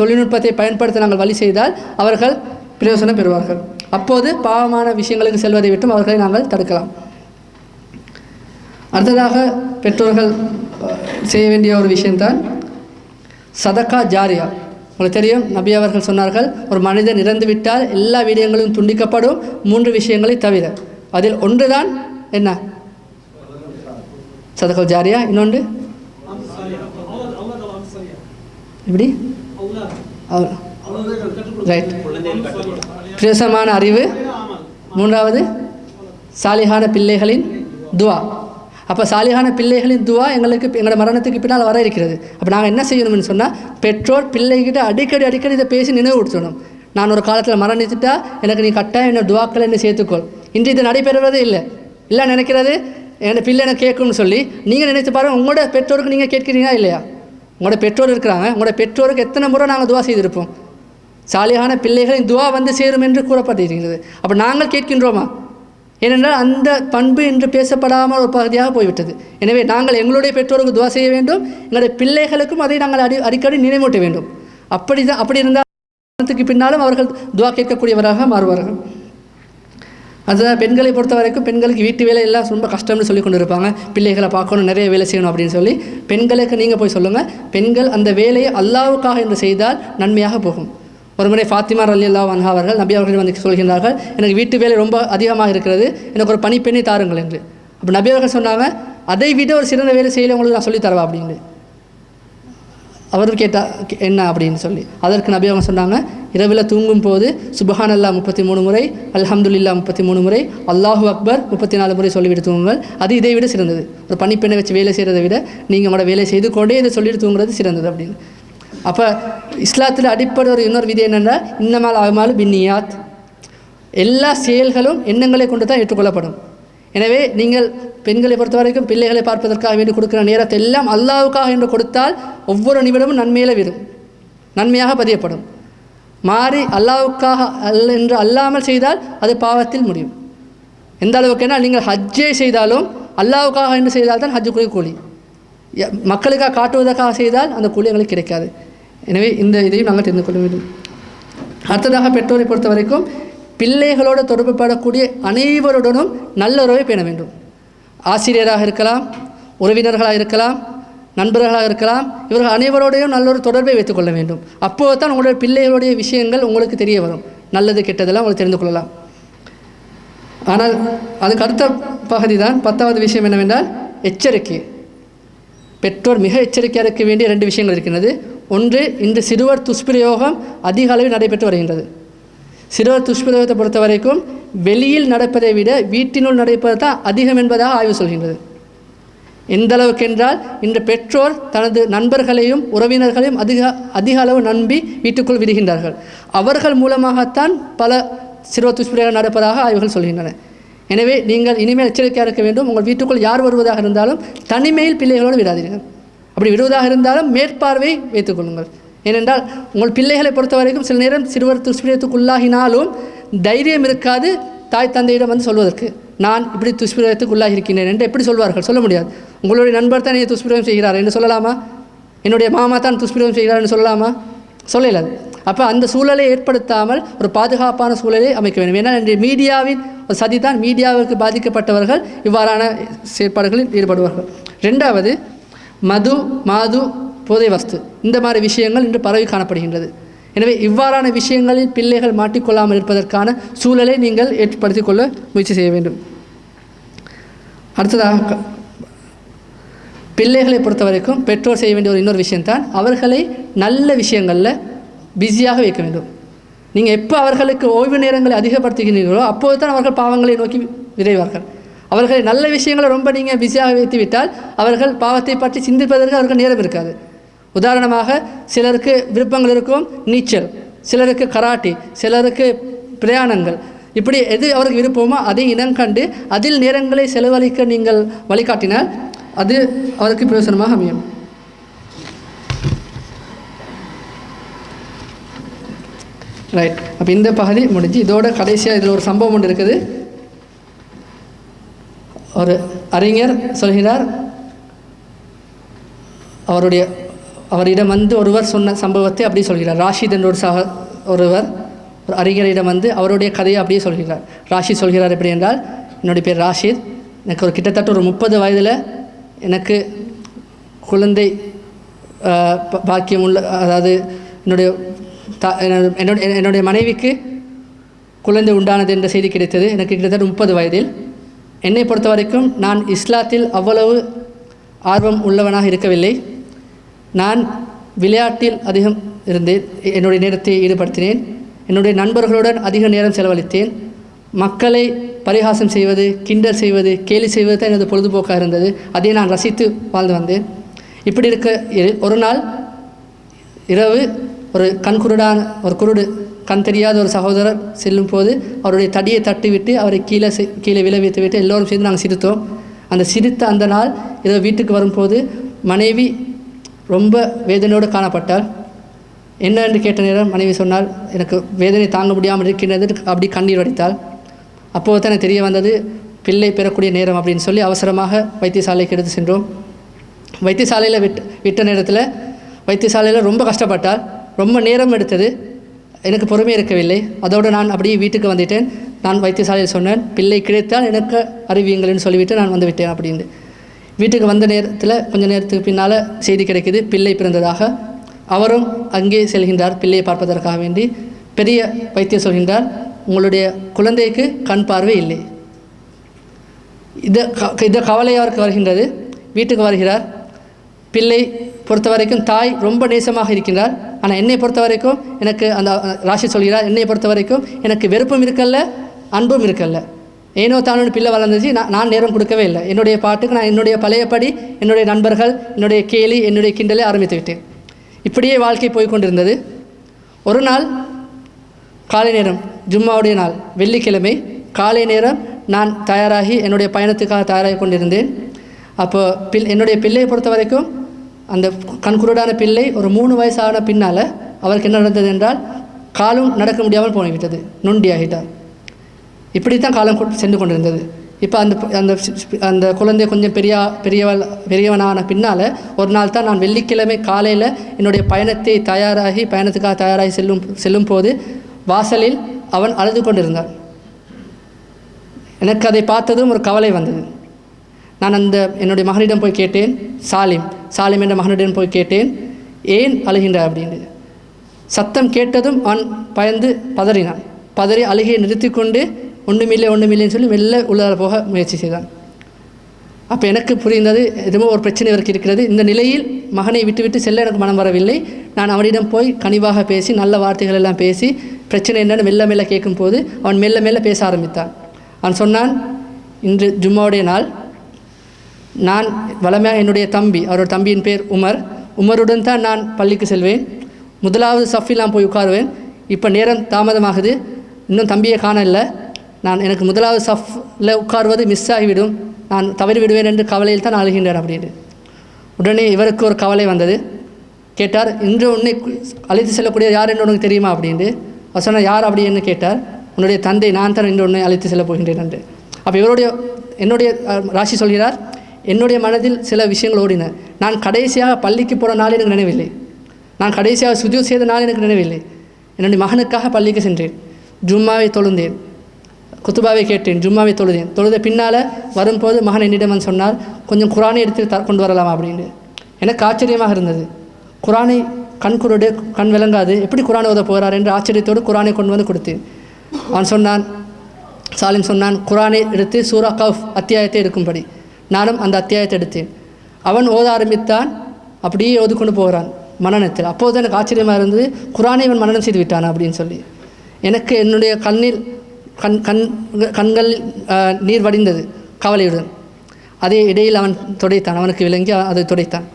தொழில்நுட்பத்தை பயன்படுத்த நாங்கள் வழி செய்தால் அவர்கள் பிரயோசனம் பெறுவார்கள். அப்போது பாவமான விஷயங்களுக்கு செல்வதை விட்டும் அவர்களை நாங்கள் தடுக்கலாம். அடுத்ததாக பெற்றோர்கள் செய்ய வேண்டிய ஒரு விஷயம்தான் சதக்கா ஜாரியா. உங்களுக்கு தெரியும், நபி அவர்கள் சொன்னார்கள், ஒரு மனிதன் இறந்துவிட்டால் எல்லா விடயங்களும் துண்டிக்கப்படும் 3 விஷயங்களை தவிர. அதில் ஒன்றுதான் என்ன? சதக்கா ஜாரியா. இன்னொன்று இப்படி ரைட், பிரயோசனமான அறிவு. 3வது சாலிஹான பிள்ளைகளின் துவா. அப்போ சாலிஹான பிள்ளைகளின் துவா எங்களுக்கு எங்களோட மரணத்துக்கு பின்னால் வர இருக்கிறது. அப்போ நாங்கள் என்ன செய்யணும்னு சொன்னால், பெற்றோர் பிள்ளைகிட்ட அடிக்கடி இதை பேசி நினைவுபடுத்தணும். நான் ஒரு காலத்தில் மரணிச்சுட்டா எனக்கு நீ கட்டாயம் என்ன துவாக்களை என்ன சேர்த்துக்கொள். இன்று இது நடைபெறுவதே இல்லை நினைக்கிறது என்னோட பிள்ளை எனக்கு கேட்கும்னு சொல்லி. நீங்கள் நினைத்து பாருங்கள், உங்களோட பெற்றோருக்கு நீங்கள் கேட்கிறீங்களா இல்லையா? உங்களோட பெற்றோர் இருக்கிறாங்க, உங்களோட பெற்றோருக்கு எத்தனை முறை நாங்கள் துவா செய்திருப்போம். சாலிஹான பிள்ளைகளின் துவா வந்து சேரும் என்று கூறப்பட்டிருக்கிறது. அப்போ நாங்கள் கேட்கின்றோமா? ஏனென்றால் அந்த பண்பு இன்று பேசப்படாமல் ஒரு பகுதியாக போய்விட்டது. எனவே நாங்கள் எங்களுடைய பெற்றோருக்கு துவா செய்ய வேண்டும், எங்களுடைய பிள்ளைகளுக்கும் அதை நாங்கள் அடிக்கடி நினைவூட்ட வேண்டும். அப்படி இருந்தால் பின்னாலும் அவர்கள் துவா கேட்கக்கூடியவராக மாறுவார்கள். அதுதான் பெண்களை பொறுத்த வரைக்கும் பெண்களுக்கு வீட்டு வேலை எல்லாம் ரொம்ப கஷ்டம்னு சொல்லி கொண்டு இருப்பாங்க. பிள்ளைகளை பார்க்கணும், நிறைய வேலை செய்யணும் அப்படின்னு சொல்லி. பெண்களுக்கு நீங்கள் போய் சொல்லுங்கள், பெண்கள் அந்த வேலையை அல்லாஹ்வுக்காக என்று செய்தால் நன்மையாக போகும். ஒரு முறை ஃபாத்திமா ரலியல்லாஹு அன்ஹா அவர்கள் நபி அவர்கள் வந்து சொல்கின்றார்கள், எனக்கு வீட்டு வேலை ரொம்ப அதிகமாக இருக்கிறது, எனக்கு ஒரு பணிப்பெண்ணை தாருங்கள் என்று. அப்போ நபி அவர்கள் சொன்னாங்க, அதை விட ஒரு சிறந்த வேலை செய்யலை உங்களுக்கு நான் சொல்லித்தரவா அப்படின்னு. அவர் கேட்டா என்ன அப்படின்னு சொல்லி, அதற்கு நபி அவங்க சொன்னாங்க, இரவில் தூங்கும் போது சுப்ஹானல்லாஹ் 33 முறை, அல்ஹம்துலில்லாஹ் 33 முறை, அல்லாஹு அக்பர் 34 முறை சொல்லிவிட்டு தூங்குங்கள். அது இதை விட சிறந்தது. ஒரு பணிப்பெண்ணை வச்சு வேலை செய்கிறதை விட நீங்கள் உங்களோட வேலை செய்து கொண்டே இதை சொல்லிட்டு தூங்குறது சிறந்தது அப்படின்னு. அப்போ இஸ்லாத்தில் அடிப்படை இன்னொரு விதி என்னென்னா, இன்னமால் அமாலு பின்னியாத், எல்லா செயல்களும் எண்ணங்களை கொண்டு தான் ஏற்றுக்கொள்ளப்படும். எனவே நீங்கள் பெண்களை பொறுத்த வரைக்கும் பிள்ளைகளை பார்ப்பதற்காக வேண்டி கொடுக்குற நேரத்தை எல்லாம் அல்லாஹ்வுக்காக என்று கொடுத்தால் ஒவ்வொரு நிமிடமும் நன்மையில விடும், நன்மையாக பதியப்படும். மாறி அல்லாஹ்வுக்காக என்று அல்லாமல் செய்தால் அது பாவத்தில் முடியும். எந்த அளவுக்குன்னா, நீங்கள் ஹஜ்ஜே செய்தாலும் அல்லாஹ்வுக்காக என்று செய்தால் தான் ஹஜ்ஜுக்குரிய கூலி. மக்களுக்காக காட்டுவதற்காக செய்தால் அந்த கூலி எங்களுக்கு கிடைக்காது. எனவே இந்த இதையும் நாங்கள் தெரிந்து கொள்ள வேண்டும். அடுத்ததாக பெற்றோரை பொறுத்த வரைக்கும் பிள்ளைகளோடு தொடர்புபடக்கூடிய அனைவருடனும் நல்ல உறவை பேண வேண்டும். ஆசிரியராக இருக்கலாம், உறவினர்களாக இருக்கலாம், நண்பர்களாக இருக்கலாம், இவர்கள் அனைவரோடையும் நல்ல ஒரு தொடர்பை வைத்துக்கொள்ள வேண்டும். அப்போது தான் உங்களுடைய பிள்ளைகளுடைய விஷயங்கள் உங்களுக்கு தெரிய வரும். நல்லது கெட்டதெல்லாம் உங்களுக்கு தெரிந்து கொள்ளலாம். ஆனால் அதுக்கு அடுத்த பகுதி தான் 10வது விஷயம் என்னவென்றால் எச்சரிக்கை. பெற்றோர் மிக எச்சரிக்கையாக இருக்க வேண்டிய 2 விஷயங்கள் இருக்கின்றது. ஒன்று, இந்த சிறுவர் துஷ்பிரயோகம் அதிக அளவில் நடைபெற்று வருகின்றது. சிறுவர் துஷ்பிரயோகத்தை பொறுத்த வரைக்கும் வெளியில் நடப்பதை விட வீட்டினுள் நடப்பது தான் அதிகம் என்பதாக ஆய்வு சொல்கின்றது. எந்த அளவுக்கு என்றால், இன்று பெற்றோர் தனது நண்பர்களையும் உறவினர்களையும் அதிக அளவு நம்பி வீட்டுக்குள் விடுகின்றார்கள். அவர்கள் மூலமாகத்தான் பல சிறுவர் துஷ்பிரயோகம் நடப்பதாக ஆய்வுகள் சொல்கின்றன. எனவே நீங்கள் இனிமேல் எச்சரிக்கையாக இருக்க வேண்டும். உங்கள் வீட்டுக்குள் யார் வருவதாக இருந்தாலும் தனிமையில் பிள்ளைகளோடு விடாதீர்கள். அப்படி விடுவதாக இருந்தாலும் மேற்பார்வை வைத்துக்கொள்ளுங்கள். ஏனென்றால் உங்கள் பிள்ளைகளை பொறுத்த வரைக்கும் சில நேரம் சிறுவர் துஷ்பிரயோகத்துக்குள்ளாகினாலும் தைரியம் இருக்காது தாய் தந்தையிடம் வந்து சொல்வதற்கு, நான் இப்படி துஷ்பிரயோகத்துக்குள்ளாகி இருக்கின்றேன் என்று எப்படி சொல்வார்கள்? சொல்ல முடியாது. உங்களுடைய நண்பர் தான் துஷ்பிரயோகம் செய்கிறார் என்று சொல்லலாமா? என்னுடைய மாமா தான் துஷ்பிரயோகம் செய்கிறார் என்று சொல்லலாமா? சொல்லலாது. அப்போ அந்த சூழலை ஏற்படுத்தாமல் ஒரு பாதுகாப்பான சூழலை அமைக்க வேண்டும். ஏன்னா இன்றைய மீடியாவின் ஒரு சதி தான் மீடியாவுக்கு பாதிக்கப்பட்டவர்கள் இவ்வாறான செயற்பாடுகளில் ஈடுபடுவார்கள். 2வது, மாது போதை வஸ்து, இந்த மாதிரி விஷயங்கள் இன்று பரவி காணப்படுகின்றது. எனவே இவ்வாறான விஷயங்களில் பிள்ளைகள் மாட்டிக்கொள்ளாமல் இருப்பதற்கான சூழலை நீங்கள் ஏற்படுத்திக் கொள்ள முயற்சி செய்ய வேண்டும். அடுத்ததாக பிள்ளைகளை பொறுத்த வரைக்கும் பெற்றோர் செய்ய வேண்டிய இன்னொரு விஷயம்தான், அவர்களை நல்ல விஷயங்களில் பிஸியாக வைக்க வேண்டும். நீங்கள் எப்போ அவர்களுக்கு ஓய்வு நேரங்களை அதிகப்படுத்துகிறீர்களோ அப்போது தான் அவர்கள் பாவங்களை நோக்கி விரைவார்கள். அவர்களை நல்ல விஷயங்களை ரொம்ப நீங்கள் பிஸியாக வைத்து விட்டால் அவர்கள் பாவத்தை பற்றி சிந்திப்பதற்கு அவர்கள் நேரம் இருக்காது. உதாரணமாக, சிலருக்கு விருப்பங்கள் இருக்கும் நீச்சல், சிலருக்கு கராட்டி, சிலருக்கு பிரயாணங்கள், இப்படி எது அவருக்கு விருப்பமோ அதை இனங்கண்டு அதில் நேரங்களை செலவழிக்க நீங்கள் வழிகாட்டினால் அது அவருக்கு பிரயோசனமாக அமையும். ரைட். அப்போ இந்த பகுதி முடிஞ்சு இதோட கடைசியாக இதில் ஒரு சம்பவம் ஒன்று இருக்குது. ஒரு அறிஞர் சொல்கிறார், அவரிடம் வந்து ஒருவர் சொன்ன சம்பவத்தை அப்படி சொல்கிறார். ராஷித் என்ற ஒருவர் ஒரு அறிஞரிடம் வந்து அவருடைய கதையை அப்படியே சொல்கிறார். ராஷித் சொல்கிறார் எப்படி என்றால், என்னுடைய பேர் ராஷித், எனக்கு ஒரு கிட்டத்தட்ட ஒரு 30 வயதில் எனக்கு குழந்தை பாக்கியம் உள்ள, அதாவது என்னுடைய மனைவிக்கு குழந்தை உண்டானது என்ற செய்தி கிடைத்தது. எனக்கு கிட்டத்தட்ட 30 வயதில். என்னை பொறுத்த வரைக்கும் நான் இஸ்லாத்தில் அவ்வளவு ஆர்வம் உள்ளவனாக இருக்கவில்லை. நான் விளையாட்டில் அதிகம் இருந்தேன், என்னுடைய நேரத்தை ஈடுபடுத்தினேன், என்னுடைய நண்பர்களுடன் அதிக நேரம் செலவழித்தேன். மக்களை பரிகாசம் செய்வது, கிண்டல் செய்வது, கேலி செய்வது தான் எனது பொழுதுபோக்காக இருந்தது. அதை நான் ரசித்து வாழ்ந்து வந்தேன். இப்படி இருக்க ஒரு நாள் இரவு ஒரு குருடு கண் தெரியாத ஒரு சகோதரர் செல்லும் போது அவருடைய தடியை தட்டிவிட்டு அவரை கீழே விழ வைத்து விட்டு எல்லோரும் சேர்ந்து நாங்கள் சிரித்தோம். அந்த சிரித்த அந்த நாள் இரவு வீட்டுக்கு வரும்போது மனைவி ரொம்ப வேதனையோடு காணப்பட்டாள். என்ன என்று கேட்ட நேரம் மனைவி சொன்னால், எனக்கு வேதனை தாங்க முடியாமல் இருக்கின்றது, அப்படி கண்ணீர் வடித்தாள். அப்போது தான் எனக்கு தெரிய வந்தது பிள்ளை பெறக்கூடிய நேரம் அப்படின்னு சொல்லி அவசரமாக வைத்தியசாலைக்கு எடுத்து சென்றோம். வைத்தியசாலையில் விட்ட நேரத்தில் வைத்தியசாலையில் ரொம்ப கஷ்டப்பட்டால், ரொம்ப நேரம் எடுத்தது, எனக்கு பொறுமை இருக்கவில்லை. அதோடு நான் அப்படியே வீட்டுக்கு வந்துவிட்டேன். நான் வைத்தியசாலையில் சொன்னேன், பிள்ளை கிடைத்தால் எனக்கு அறிவியுங்கள்னு சொல்லிவிட்டு நான் வந்து விட்டேன் அப்படின்னு. வீட்டுக்கு வந்த நேரத்தில் கொஞ்சம் நேரத்துக்கு பின்னால் செய்தி கிடைக்குது, பிள்ளை பிறந்ததாக. அவரும் அங்கே செல்கின்றார் பிள்ளையை பார்ப்பதற்காக வேண்டி. பெரிய வைத்தியர் சொல்கின்றார், உங்களுடைய குழந்தைக்கு கண் பார்வை இல்லை. இந்த கவலை அவருக்கு வருகின்றது. வீட்டுக்கு வருகிறார். பிள்ளை பொறுத்த வரைக்கும் தாய் ரொம்ப நேசமாக இருக்கின்றார். ஆனால் என்னை பொறுத்த வரைக்கும் எனக்கு அந்த ராஷி சொல்கிறார், என்னை பொறுத்த வரைக்கும் எனக்கு வெறுப்பும் இருக்கல்ல, அன்பும் இருக்கல்ல. ஏனோ தானோன்னு பிள்ளை வளர்ந்துச்சு, நான் நேரம் கொடுக்கவே இல்லை. என்னுடைய பாட்டுக்கு நான் என்னுடைய பழையபடி என்னுடைய நண்பர்கள், என்னுடைய கேலி, என்னுடைய கிண்டலை ஆரம்பித்து விட்டேன். இப்படியே வாழ்க்கை போய்கொண்டிருந்தது. ஒரு நாள் காலை நேரம், ஜும்மாவுடைய நாள், வெள்ளிக்கிழமை காலை நேரம் நான் தயாராகி என்னுடைய பயணத்துக்காக தயாராகி கொண்டிருந்தேன். அப்போ என்னுடைய பிள்ளையை பொறுத்த வரைக்கும் அந்த கண்குருடான பிள்ளை ஒரு 3 வயசான பின்னால் அவருக்கு என்ன நடந்தது என்றால், காலும் நடக்க முடியாமல் போய்விட்டது, நொண்டியாகிட்டார். இப்படித்தான் காலம் சென்று கொண்டிருந்தது. இப்போ அந்த குழந்தை கொஞ்சம் பெரியவனான பின்னால் ஒரு நாள் தான் நான் வெள்ளிக்கிழமை காலையில் என்னுடைய பயணத்துக்காக தயாராகி செல்லும் போது வாசலில் அவன் அழுது கொண்டிருந்தான். எனக்கு அதை பார்த்ததும் ஒரு கவலை வந்தது. நான் என்னுடைய மகனிடம் போய் கேட்டேன், சாலிம் என்ற மகனிடம் போய் கேட்டேன், ஏன் அழுகின்றார் அப்படின்னு. சத்தம் கேட்டதும் அவன் பயந்து பதறி அழுகையை நிறுத்தி கொண்டு ஒன்றுமில்லைன்னு சொல்லி மெல்ல உள்ளார போக முயற்சி செய்தான். அப்போ எனக்கு புரிந்தது, எதுவும் ஒரு பிரச்சனை இவருக்கு இருக்கிறது. இந்த நிலையில் மகனை விட்டு செல்ல எனக்கு மனம் வரவில்லை. நான் அவனிடம் போய் கனிவாக பேசி, நல்ல வார்த்தைகள் எல்லாம் பேசி, பிரச்சனை என்னன்னு மெல்ல கேட்கும் போது அவன் மெல்ல பேச ஆரம்பித்தான். அவன் சொன்னான், இன்று ஜும்மாவுடைய நாள், நான் வளமையாக என்னுடைய தம்பி, அவரோட தம்பியின் பேர் உமருடன் தான் நான் பள்ளிக்கு செல்வேன். முதலாவது சஃபில் நான் போய் உட்காருவேன். இப்போ நேரம் தாமதமாகுது, இன்னும் தம்பியை காணல. எனக்கு முதலாவது சஃப்பில் உட்காருவது மிஸ் ஆகிவிடும், நான் தவறி விடுவேன் என்று கவலையில் தான் அழுகின்றேன் அப்படின்னு. உடனே இவருக்கு ஒரு கவலை வந்தது. கேட்டார், இன்று உன்னை அழைத்து செல்லக்கூடிய யார் என்று உனக்கு தெரியுமா அப்படின்ட்டு. அவர் சொன்னார், யார் அப்படின்னு கேட்டார். உன்னுடைய தந்தை, நான் தான் இன்று உன்னை அழைத்து செல்ல போகின்றேன் என்று. அப்போ என்னுடைய ராஷி சொல்கிறார், என்னுடைய மனதில் சில விஷயங்கள் ஓடின. நான் கடைசியாக பள்ளிக்கு போகிற நாள் எனக்கு நினைவில்லை. நான் கடைசியாக சுஜூத் செய்த நாள் எனக்கு நினைவில்லை. என்னுடைய மகனுக்காக பள்ளிக்கு சென்றேன், ஜும்மாவை தொழுந்தேன், குத்துபாவை கேட்டேன், ஜும்மாவை தொழுத பின்னால் வரும்போது மகன் என்னிடம் சொன்னார், கொஞ்சம் குரானை எடுத்து கொண்டு வரலாமா அப்படின்னு. எனக்கு ஆச்சரியமாக இருந்தது. குரானை கண்குருடு, கண் விளங்காது, எப்படி குரானை ஓத போகிறார் என்று ஆச்சரியத்தோடு குரானை கொண்டு வந்து கொடுத்தேன். சாலிம் சொன்னான், குரானை எடுத்து சூரா கஃப் அத்தியாயத்தை எடுக்கும்படி. நானும் அந்த அத்தியாயத்தை எடுத்தேன். அவன் ஓத ஆரம்பித்தான், அப்படியே ஓதிக்கொண்டு போகிறான் மனநத்தில். அப்போது எனக்கு ஆச்சரியமாக இருந்தது, குரானை இவன் மனனம் செய்து விட்டான் அப்படின்னு சொல்லி. எனக்கு என்னுடைய கண்கள் நீர் வடிந்தது கவலையுடன். அதே இடையில் அவன் துடைத்தான், அவனுக்கு விளங்கி அதை துடைத்தான்.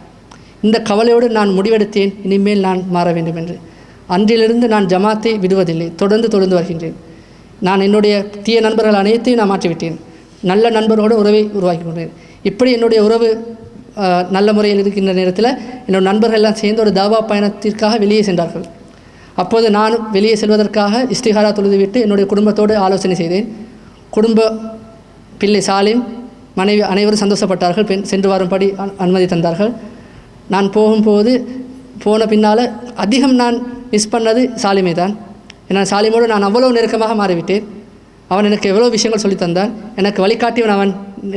இந்த கவலையோடு நான் முடிவெடுத்தேன், இனிமேல் நான் மாற வேண்டும் என்று. அன்றிலிருந்து நான் ஜமாத்தை விடுவதில்லை, தொடர்ந்து வருகின்றேன். நான் என்னுடைய தீய நண்பர்கள் அனைத்தையும் நான் மாற்றிவிட்டேன், நல்ல நண்பர்களோடு உறவை உருவாக்கி கொண்டேன். இப்படி என்னுடைய உறவு நல்ல முறையில் இருக்கின்ற நேரத்தில் என்னோடய நண்பர்கள் எல்லாம் சேர்ந்து ஒரு தாவா பயணத்திற்காக வெளியே சென்றார்கள். அப்போது நானும் வெளியே செல்வதற்காக இஸ்திகாரா தொழுதுவிட்டு என்னுடைய குடும்பத்தோடு ஆலோசனை செய்தேன். பிள்ளை சாலிம், மனைவி அனைவரும் சந்தோஷப்பட்டார்கள். சென்று வரும்படி அனுமதி தந்தார்கள். நான் போன பின்னால் அதிகம் நான் மிஸ் பண்ணது சாலிமை தான். ஏன்னா சாலிமோடு நான் அவ்வளோ நெருக்கமாக மாறிவிட்டேன். அவன் எனக்கு எவ்வளோ விஷயங்கள் சொல்லி தந்தான். எனக்கு வழிகாட்டியவன் அவன்,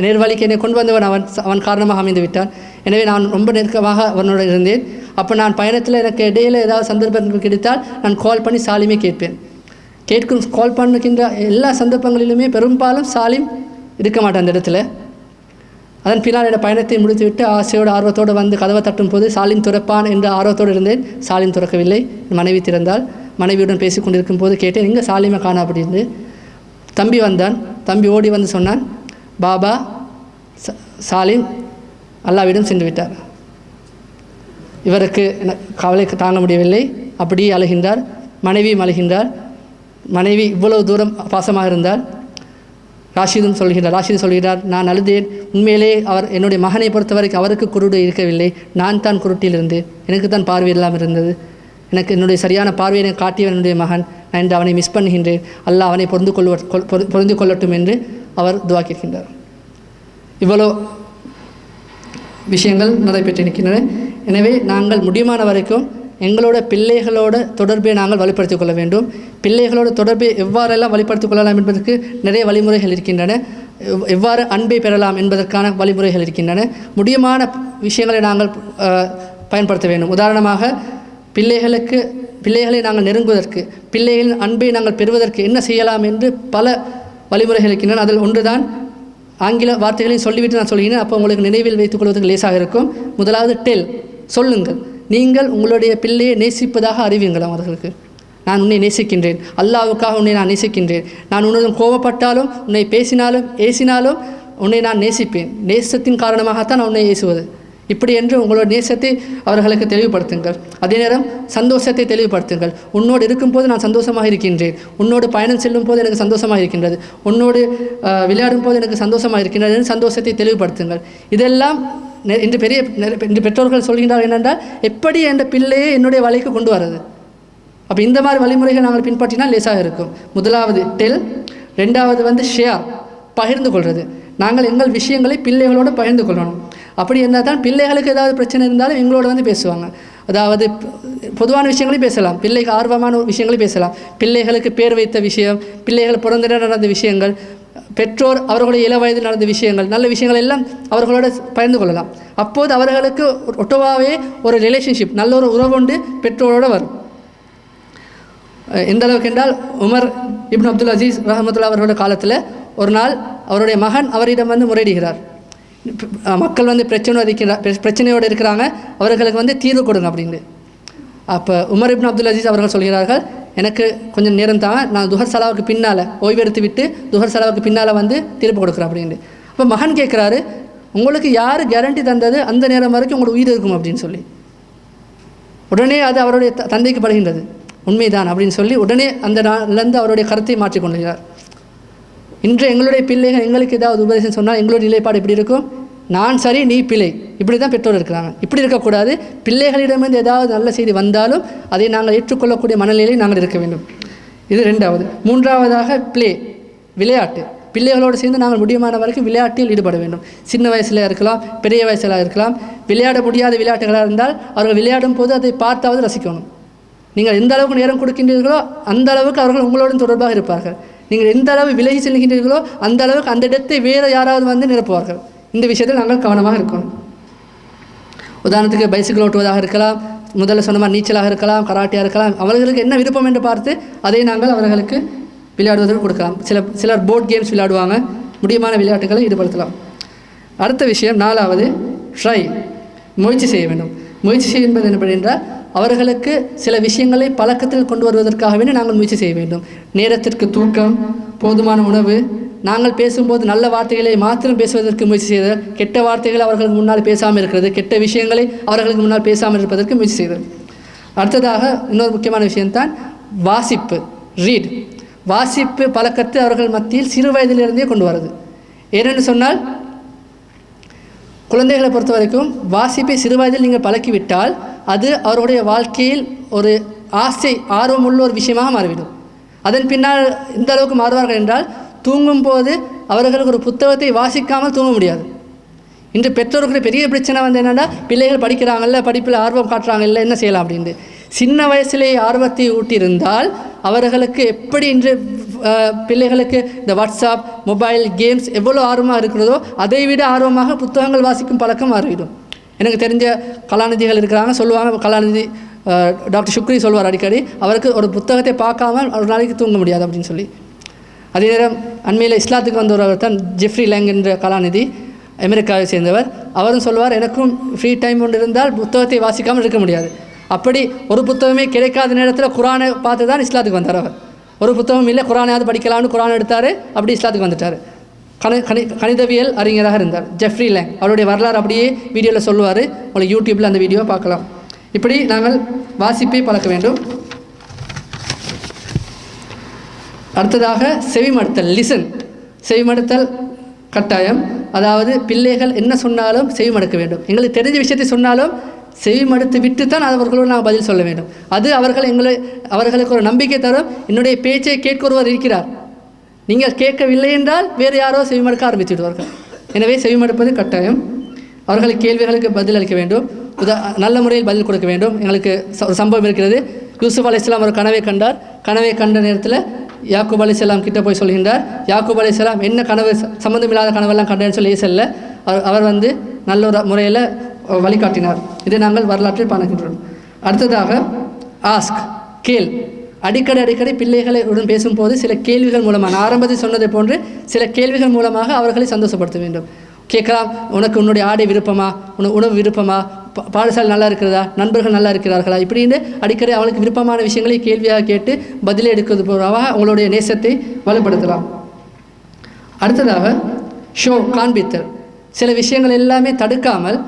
நேர்வழிக்கு என்னை கொண்டு வந்தவன் அவன் காரணமாக அமைந்து விட்டான். எனவே நான் ரொம்ப நெருக்கமாக அவனோடு இருந்தேன். அப்போ நான் பயணத்தில் எனக்கு இடையில் ஏதாவது சந்தர்ப்பங்கள் கிடைத்தால் நான் கால் பண்ணி சாலிமே கேட்பேன். கால் பண்ணுகின்ற எல்லா சந்தர்ப்பங்களிலுமே பெரும்பாலும் சாலிம் இருக்க மாட்டேன் அந்த இடத்துல. அதன் பின்னால் என்னோடய பயணத்தை முடித்துவிட்டு ஆசையோடு ஆர்வத்தோடு வந்து கதவை தட்டும் போது சாலிம் துறப்பான் என்ற ஆர்வத்தோடு இருந்தேன். சாலிம் துறக்கவில்லை. மனைவி திறந்தால் மனைவியுடன் பேசி கொண்டிருக்கும் போது கேட்டேன், எங்கே சாலிமை காணா அப்படின்னு. தம்பி வந்தான். தம்பி ஓடி வந்து சொன்னான், பாபா சாலிம் அல்லாவிடம் சென்று விட்டார். இவருக்கு கவலை தாங்க முடியவில்லை. அப்படியே அழுகின்றார். மனைவியும் அழுகின்றார். மனைவி இவ்வளவு தூரம் பாசமாக இருந்தால் ராஷிதும் சொல்கிறார், நான் அழுதேன். உண்மையிலே அவர் என்னுடைய மகனை பொறுத்தவரைக்கும் அவருக்கு குருடு இருக்கவில்லை, நான் தான் குருட்டில் இருந்தேன். எனக்கு தான் பார்வை இல்லாமல் இருந்தது. எனக்கு என்னுடைய சரியான பார்வையை காட்டியவன் என்னுடைய மகன். நான் இன்று அவனை மிஸ் பண்ணுகின்றேன். அல்லாஹ் அவனை பொருந்து கொள்ளட்டும் என்று அவர் துவா கேட்கின்றார். இவ்வளோ விஷயங்கள் நடைபெற்று நிற்கின்றன. எனவே நாங்கள் முடியுமான வரைக்கும் எங்களோட பிள்ளைகளோட தொடர்பை நாங்கள் வலுப்படுத்திக் கொள்ள வேண்டும். பிள்ளைகளோட தொடர்பை எவ்வாறெல்லாம் வலுப்படுத்திக் கொள்ளலாம் என்பதற்கு நிறைய வழிமுறைகள் இருக்கின்றன. எவ்வாறு அன்பை பெறலாம் என்பதற்கான வழிமுறைகள் இருக்கின்றன. முடியுமான விஷயங்களை நாங்கள் பயன்படுத்த வேண்டும். உதாரணமாக பிள்ளைகளை நாங்கள் நெருங்குவதற்கு, பிள்ளைகளின் அன்பை நாங்கள் பெறுவதற்கு என்ன செய்யலாம் என்று பல வழிமுறைகள் இருக்கின்றன. அதில் ஒன்றுதான் ஆங்கில வார்த்தைகளையும் சொல்லிவிட்டு நான் சொல்கிறேன். அப்போ உங்களுக்கு நினைவில் வைத்துக் கொள்வதற்கு லேசாக இருக்கும். முதலாவது டெல், சொல்லுங்கள். நீங்கள் உங்களுடைய பிள்ளையை நேசிப்பதாக அறிவியுங்கள் அவர்களுக்கு. நான் உன்னை நேசிக்கின்றேன், அல்லாஹ்வுக்காக உன்னை நான் நேசிக்கின்றேன். நான் உன்னுடன் கோபப்பட்டாலும், உன்னை பேசினாலும் ஏசினாலும் உன்னை நான் நேசிப்பேன். நேசத்தின் காரணமாகத்தான் நான் உன்னை ஏசுவது. இப்படி என்று உங்களோட நேசத்தை அவர்களுக்கு தெளிவுபடுத்துங்கள். அதே நேரம் சந்தோஷத்தை தெளிவுபடுத்துங்கள். உன்னோடு இருக்கும்போது நான் சந்தோஷமாக இருக்கின்றேன், உன்னோடு பயணம் செல்லும் போது எனக்கு சந்தோஷமாக இருக்கின்றது, உன்னோடு விளையாடும் போது எனக்கு சந்தோஷமாக இருக்கின்றது என்று சந்தோஷத்தை தெளிவுபடுத்துங்கள். இதெல்லாம் இன்று பெற்றோர்கள் சொல்கின்றார்கள் என்னென்றால், எப்படி என்ற பிள்ளையை என்னுடைய வலைக்கு கொண்டு வரது. அப்போ இந்த மாதிரி வழிமுறைகள் நாங்கள் பின்பற்றினால் லேசாக இருக்கும். முதலாவது டெல், ரெண்டாவது ஷேர், பகிர்ந்து கொள்வது. நாங்கள் எங்கள் விஷயங்களை பிள்ளைகளோடு பகிர்ந்து கொள்ளணும். அப்படி இருந்தால் தான் பிள்ளைகளுக்கு ஏதாவது பிரச்சனை இருந்தாலும் எங்களோட பேசுவாங்க. அதாவது பொதுவான விஷயங்களையும் பேசலாம், பிள்ளைக்கு ஆர்வமான விஷயங்களையும் பேசலாம். பிள்ளைகளுக்கு பேர் வைத்த விஷயம், பிள்ளைகள் பிறந்த நடந்த விஷயங்கள், பெற்றோர் அவர்களுடைய இள வயதில் நடந்த விஷயங்கள், நல்ல விஷயங்கள் எல்லாம் அவர்களோடு பகிர்ந்து கொள்ளலாம். அப்போது அவர்களுக்கு ஒட்டுவாவே ஒரு ரிலேஷன்ஷிப், நல்ல ஒரு உறவு உண்டு பெற்றோரோடு வரும். எந்த அளவுக்கு என்றால், உமர் இப்னு அப்துல் அசீஸ் ரஹமத்துல்லா அவர்களோட காலத்தில் ஒரு நாள் அவருடைய மகன் அவரிடம் முறையிடுகிறார். மக்கள் பிரச்சனையோடு இருக்கிறாங்க, அவர்களுக்கு தீர்வு கொடுங்க அப்படின்னு. அப்போ உமர் இப்னு அப்துல் அசீஸ் அவர்கள் சொல்கிறார்கள், எனக்கு கொஞ்சம் நேரம் தாங்க, நான் துஹர் சலாவுக்கு பின்னால் ஓய்வெடுத்து விட்டு துஹர் சலாவுக்கு பின்னால் தீர்ப்பு கொடுக்குறேன் அப்படின்னு. அப்போ மகன் கேட்குறாரு, உங்களுக்கு யார் கேரண்டி தந்தது அந்த நேரம் வரைக்கும் உங்களுக்கு உயிர் இருக்கும் அப்படின்னு சொல்லி. உடனே அது அவருடைய தந்தைக்கு படுகின்றது. உண்மைதான் அப்படின்னு சொல்லி உடனே அந்த நாளிலிருந்து அவருடைய கருத்தை மாற்றிக்கொள்கிறார். இன்று எங்களுடைய பிள்ளைகள் எங்களுக்கு ஏதாவது உபதேசம் சொன்னால் எங்களுடைய நிலைப்பாடு எப்படி இருக்கும்? நான் சரி, நீ பிழை. இப்படி தான் பெற்றோர் இருக்கிறாங்க. இப்படி இருக்கக்கூடாது. பிள்ளைகளிடமிருந்து ஏதாவது நல்ல செய்தி வந்தாலும் அதை நாங்கள் ஏற்றுக்கொள்ளக்கூடிய மனநிலையில் நாங்கள் இருக்க வேண்டும். இது ரெண்டாவது. மூன்றாவதாக பிளே, விளையாட்டு. பிள்ளைகளோடு சேர்ந்து நாங்கள் முடியுமான வரைக்கும் விளையாட்டில் ஈடுபட வேண்டும். சின்ன வயசில் இருக்கலாம், பெரிய வயசில் இருக்கலாம். விளையாட முடியாத விளையாட்டுகளாக இருந்தால் அவர்கள் விளையாடும் போது அதை பார்த்தாவது ரசிக்கணும். நீங்கள் எந்த அளவுக்கு நேரம் கொடுக்கின்றீர்களோ அந்த அளவுக்கு அவர்கள் உங்களோடு தொடர்பாக இருப்பார்கள். நீங்கள் எந்த அளவு விலகி செல்கின்றீர்களோ அந்த அளவுக்கு அந்த இடத்தை வேறு யாராவது நிரப்புவார்கள். இந்த விஷயத்தில் நாங்கள் கவனமாக இருக்கணும். உதாரணத்துக்கு பைசிக்கிள் ஓட்டுவதாக இருக்கலாம், முதல்ல சொன்ன மாதிரி நீச்சலாக இருக்கலாம், கராட்டியாக இருக்கலாம். அவர்களுக்கு என்ன விருப்பம் என்று பார்த்து அதை நாங்கள் அவர்களுக்கு விளையாடுவதற்கு கொடுக்கலாம். சிலர் போர்ட் கேம்ஸ் விளையாடுவாங்க. முடியுமான விளையாட்டுகளை ஈடுபடுத்தலாம். அடுத்த விஷயம், நாலாவது ட்ரை, முயற்சி செய்ய வேண்டும். முயற்சி என்பது என்ன என்றால், அவர்களுக்கு சில விஷயங்களை பழக்கத்தில் கொண்டு வருவதற்காகவே நாங்கள் முயற்சி செய்ய வேண்டும். நேரத்திற்கு தூக்கம், போதுமான உணவு, நாங்கள் பேசும்போது நல்ல வார்த்தைகளை மாத்திரம் பேசுவதற்கு முயற்சி செய்தல், கெட்ட வார்த்தைகள் அவர்களுக்கு முன்னால் பேசாமல் இருக்கிறது, கெட்ட விஷயங்களை அவர்களுக்கு முன்னால் பேசாமல் இருப்பதற்கு முயற்சி செய்தல். அடுத்ததாக இன்னொரு முக்கியமான விஷயம்தான் வாசிப்பு, ரீட். வாசிப்பு பழக்கத்தை அவர்கள் மத்தியில் சிறு வயதிலிருந்தே கொண்டு வருது. ஏனென்று சொன்னால், குழந்தைகளை பொறுத்த வரைக்கும் வாசிப்பை சிறு வயதில் நீங்கள் பழக்கிவிட்டால் அது அவருடைய வாழ்க்கையில் ஒரு ஆர்வமுள்ள ஒரு விஷயமாக மாறிவிடும். அதன் பின்னால் எந்த அளவுக்கு மாறுவார்கள் என்றால், தூங்கும் போது அவர்களுக்கு ஒரு புத்தகத்தை வாசிக்காமல் தூங்க முடியாது. இன்று பெற்றோர்களுக்கு பெரிய பிரச்சனை என்னென்னா, பிள்ளைகள் படிக்கிறாங்கல்ல, படிப்பில் ஆர்வம் காட்டுறாங்கல்ல, என்ன செய்யலாம் அப்படின்ட்டு. சின்ன வயசிலே ஆர்வத்தை ஊட்டியிருந்தால் அவர்களுக்கு எப்படி இன்று பிள்ளைகளுக்கு இந்த வாட்ஸ்அப் மொபைல் கேம்ஸ் எவ்வளோ ஆர்வமாக இருக்கிறதோ அதை விட ஆர்வமாக புத்தகங்கள் வாசிக்கும் பழக்கம் மாறிவிடும். எனக்கு தெரிஞ்ச கலாநிதிகள் இருக்கிறாங்க, சொல்லுவாங்க, கலாநிதி டாக்டர் சுக்ரி சொல்வார் அடிக்கடி, அவருக்கு ஒரு புத்தகத்தை பார்க்காமல் ஒரு நாளைக்கு தூங்க முடியாது அப்படின்னு சொல்லி. அதே நேரம் அண்மையில் இஸ்லாத்துக்கு வந்தவர் தான் ஜெஃப்ரி லேங் என்ற கலாநிதி, அமெரிக்காவை சேர்ந்தவர். அவரும் சொல்வார், எனக்கும் ஃப்ரீ டைம் ஒன்று இருந்தால் புத்தகத்தை வாசிக்காமல் இருக்க முடியாது. அப்படி ஒரு புத்தகமே கிடைக்காத நேரத்தில் குரானை பார்த்து தான் இஸ்லாத்துக்கு வந்தார் அவர். ஒரு புத்தகம் இல்லை, குரானையாவது படிக்கலாம்னு குரான் எடுத்தார், அப்படி இஸ்லாத்துக்கு வந்துட்டார். கணிதவியல் அறிஞராக இருந்தார் ஜெஃப்ரி லேங். அவருடைய வரலாறு அப்படியே வீடியோவில் சொல்லுவார், உங்களுக்கு யூடியூப்பில் அந்த வீடியோவை பார்க்கலாம். இப்படி நாங்கள் வாசிப்பை பழக்க வேண்டும். அடுத்ததாக செவிமடுத்தல், லிசன். செவிமடுத்தல் கட்டாயம். அதாவது பிள்ளைகள் என்ன சொன்னாலும் செவிமடுக்க வேண்டும். எங்களுக்கு தெரிஞ்ச விஷயத்தை சொன்னாலும் செவிமடுத்து விட்டு தான் அவர்களோடு நாங்கள் பதில் சொல்ல வேண்டும். அது அவர்களுக்கு ஒரு நம்பிக்கை தரும். என்னுடைய பேச்சை கேட்க ஒருவர் இருக்கிறார், நீங்கள் கேட்கவில்லை என்றால் வேறு யாரோ செவிமடுக்க ஆரம்பித்து விடுவார்கள். எனவே செவிமடுப்பது கட்டாயம். அவர்களுக்கு கேள்விகளுக்கு பதில் அளிக்க வேண்டும், நல்ல முறையில் பதில் கொடுக்க வேண்டும். எங்களுக்கு ஒரு சம்பவம் இருக்கிறது. யூசுப் அலைஹிஸ்ஸலாம் ஒரு கனவை கண்டார். கனவை கண்ட நேரத்தில் யாக்கூப் அலைஹிஸ்ஸலாம் கிட்ட போய் சொல்கின்றார். யாக்கூப் அலைஹிஸ்ஸலாம் என்ன கனவு, சம்மந்தமில்லாத கனவெல்லாம் கண்டேன்னு சொல்லி செல்ல அவர் நல்ல ஒரு முறையில் வழிகாட்டினார். இதை நாங்கள் வரலாற்றில் பார்க்கின்றோம். அடுத்ததாக ஆஸ்க், கேள். அடிக்கடி பிள்ளைகளை உடன் பேசும்போது சில கேள்விகள் மூலமாக, நான் ஆரம்பத்தில் சொன்னதை போன்று சில கேள்விகள் மூலமாக அவர்களை சந்தோஷப்படுத்த வேண்டும். கேட்கலாம், உனக்கு உன்னுடைய ஆடை விருப்பமா, உணவு விருப்பமா, பாடசாலை நல்லா இருக்கிறதா, நண்பர்கள் நல்லா இருக்கிறார்களா, இப்படின்னு அடிக்கடி அவளுக்கு விருப்பமான விஷயங்களை கேள்வியாக கேட்டு பதிலே எடுக்கிறது மூலமாக அவங்களுடைய நேசத்தை வலுப்படுத்தலாம். அடுத்ததாக ஷோ, காண்பித்தல். சில விஷயங்கள் எல்லாமே தடுக்காமல்,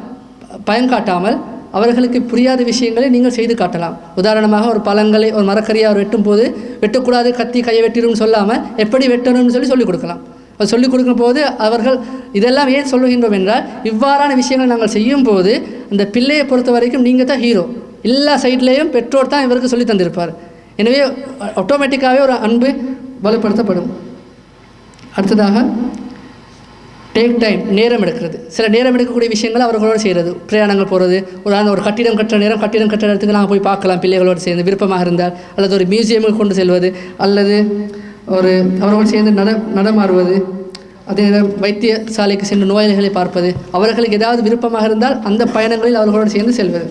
பயன்காட்டாமல் அவர்களுக்கு புரியாத விஷயங்களை நீங்கள் செய்து காட்டலாம். உதாரணமாக ஒரு பழங்களை, ஒரு மரக்கறியை அவர் வெட்டும் போது வெட்டக்கூடாது, கத்தி கையை வெட்டிடும்னு சொல்லாமல் எப்படி வெட்டணும்னு சொல்லிக் கொடுக்கலாம். அது சொல்லிக் கொடுக்கும் போது அவர்கள் இதெல்லாம் ஏன் சொல்லுகின்றோம் என்றால், இவ்வாறான விஷயங்கள் நாங்கள் செய்யும் போது அந்த பிள்ளையை பொறுத்த வரைக்கும் நீங்கள் தான் ஹீரோ. எல்லா சைட்லேயும் பெற்றோர் தான் இவருக்கு சொல்லி தந்திருப்பார். எனவே ஆட்டோமேட்டிக்காகவே ஒரு அன்பு வலுப்படுத்தப்படும். அடுத்ததாக டேக் டைம், நேரம் எடுக்கிறது. சில நேரம் எடுக்கக்கூடிய விஷயங்கள் அவர்களோடு செய்கிறது. பிரயாணங்கள் போகிறது, ஒரு கட்டிடம் கட்டுற நேரம் கட்டிடம் கட்டுற இடத்துக்கு நாங்கள் போய் பார்க்கலாம் பிள்ளைகளோடு சேர்ந்து விருப்பமாக இருந்தால், அல்லது ஒரு மியூசியமுக்கு கொண்டு செல்வது, அல்லது அவர்களோடு சேர்ந்து நடமாறுவது, அதே நேரம் வைத்தியசாலைக்கு சென்று நோயாளிகளை பார்ப்பது, அவர்களுக்கு ஏதாவது விருப்பமாக இருந்தால் அந்த பயணங்களில் அவர்களோடு சேர்ந்து செல்வது.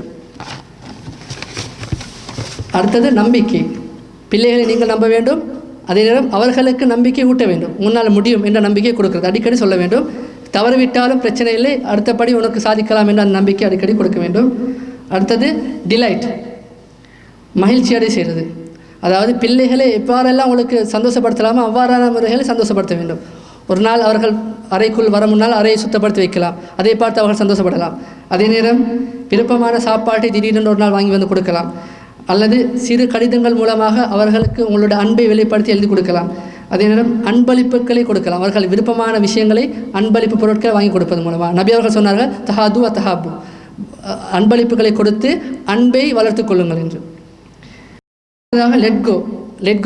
அடுத்தது நம்பிக்கை. பிள்ளைகளை நீங்கள் நம்ப வேண்டும், அதே நேரம் அவர்களுக்கு நம்பிக்கை ஊட்ட வேண்டும். முன்னால் முடியும் என்ற நம்பிக்கை கொடுக்கிறது. அடிக்கடி சொல்ல வேண்டும், தவறுவிட்டாலும் பிரச்சனை இல்லை, அடுத்தபடி உனக்கு சாதிக்கலாம் என்ற அந்த நம்பிக்கை அடிக்கடி கொடுக்க வேண்டும். அடுத்தது டிலைட், மகிழ்ச்சியடை செய்கிறது. அதாவது பிள்ளைகளை எவ்வாறெல்லாம் உங்களுக்கு சந்தோஷப்படுத்தலாமோ அவ்வாறான முறைகளை சந்தோஷப்படுத்த வேண்டும். ஒரு நாள் அவர்கள் அறைக்குள் வர முன்னால் அறையை சுத்தப்படுத்தி வைக்கலாம், அதை பார்த்து அவர்கள் சந்தோஷப்படலாம். அதே நேரம் விருப்பமான சாப்பாட்டை திடீரென்று ஒரு நாள் வாங்கி வந்து கொடுக்கலாம், அல்லது சிறு கடிதங்கள் மூலமாக அவர்களுக்கு உங்களோட அன்பை வெளிப்படுத்தி எழுதி கொடுக்கலாம். அதே நேரம் அன்பளிப்புகளை கொடுக்கலாம். அவர்கள் விருப்பமான விஷயங்களை அன்பளிப்பு பொருட்களை வாங்கி கொடுப்பது மூலமாக. நபி அவர்கள் சொன்னார்கள், தஹாது அத்தஹாபு, அன்பளிப்புகளை கொடுத்து அன்பை வளர்த்து கொள்ளுங்கள் என்று. லெட்கோ,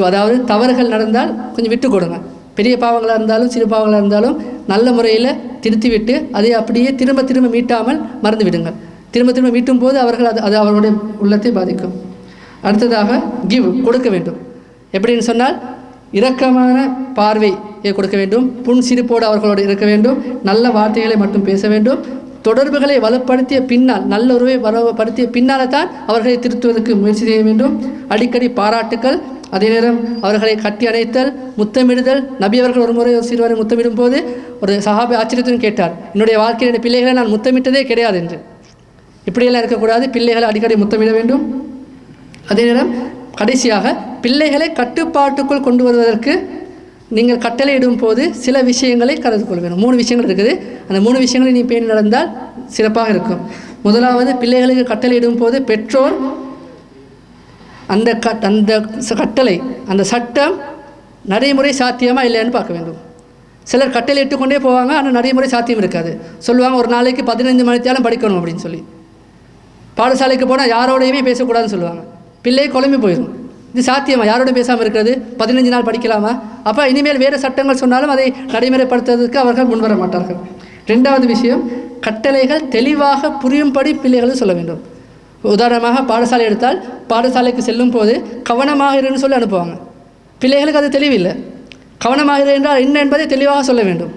அதாவது தவறுகள் நடந்தால் கொஞ்சம் விட்டு கொடுங்க. பெரிய பாவங்களாக இருந்தாலும் சிறு பாவங்களாக இருந்தாலும் நல்ல முறையில் திருத்திவிட்டு அதை அப்படியே திரும்ப மீட்டாமல் மறந்து விடுங்கள். திரும்ப மீட்டும் போது அவர்கள் அது அவர்களுடைய உள்ளத்தை பாதிக்கும். அடுத்ததாக கிவ், கொடுக்க வேண்டும். எப்படின்னு சொன்னால் இரக்கமான பார்வையை கொடுக்க வேண்டும், புன் சிரிப்போடு அவர்களோடு இருக்க வேண்டும், நல்ல வார்த்தைகளை மட்டும் பேச வேண்டும். தொடர்புகளை வலுப்படுத்திய பின்னால், நல்ல உறவை வலுப்படுத்திய பின்னால் தான் அவர்களை திருத்துவதற்கு முயற்சி செய்ய வேண்டும். அடிக்கடி பாராட்டுக்கள், அதே நேரம் அவர்களை கட்டி அணைத்தல், முத்தமிடுதல். நபி அவர்கள் ஒரு முறை ஒரு சிறுவரை முத்தமிடும் போது ஒரு சஹாபி ஆச்சரியத்துடன் கேட்டார், என்னுடைய வாழ்க்கையினுடைய பிள்ளைகளை நான் முத்தமிட்டதே கிடையாது என்று. இப்படியெல்லாம் இருக்கக்கூடாது, பிள்ளைகளை அடிக்கடி முத்தமிட வேண்டும். அதே நேரம் கடைசியாக பிள்ளைகளை கட்டுப்பாட்டுக்குள் கொண்டு வருவதற்கு நீங்கள் கட்டளையிடும் போது சில விஷயங்களை கருது கொள்ள வேண்டும். 3 விஷயங்கள் இருக்குது. அந்த 3 விஷயங்களை நீ பேணி நடந்தால் சிறப்பாக இருக்கும். முதலாவது, பிள்ளைகளுக்கு கட்டளையிடும் போது பெற்றோர் அந்த கட்டளை, அந்த சட்டம் நடைமுறை சாத்தியமாக இல்லைன்னு பார்க்க வேண்டும். சிலர் கட்டளை இட்டுக்கொண்டே போவாங்க, ஆனால் நடைமுறை சாத்தியம் இருக்காது. சொல்லுவாங்க, ஒரு நாளைக்கு 15 மணித்தாலும் படிக்கணும் அப்படின்னு சொல்லி. பாடசாலைக்கு போனால் யாரோடையுமே பேசக்கூடாதுன்னு சொல்லுவாங்க. பிள்ளை குழம்பி போயிடும். இது சாத்தியமா? யாரோட பேசாமல் இருக்கிறது? 15 நாள் படிக்கலாமா? அப்போ இனிமேல் வேறு சட்டங்கள் சொன்னாலும் அதை நடைமுறைப்படுத்துவதற்கு அவர்கள் முன்வர மாட்டார்கள். 2வது விஷயம், கட்டளைகள் தெளிவாக புரியும்படி பிள்ளைகளும் சொல்ல வேண்டும். உதாரணமாக பாடசாலை எடுத்தால் பாடசாலைக்கு செல்லும் போது கவனமாக இருன்னு சொல்லி அனுப்புவாங்க. பிள்ளைகளுக்கு அது தெளிவில்லை. கவனமாக இரு என்றால் என்ன என்பதை தெளிவாக சொல்ல வேண்டும்.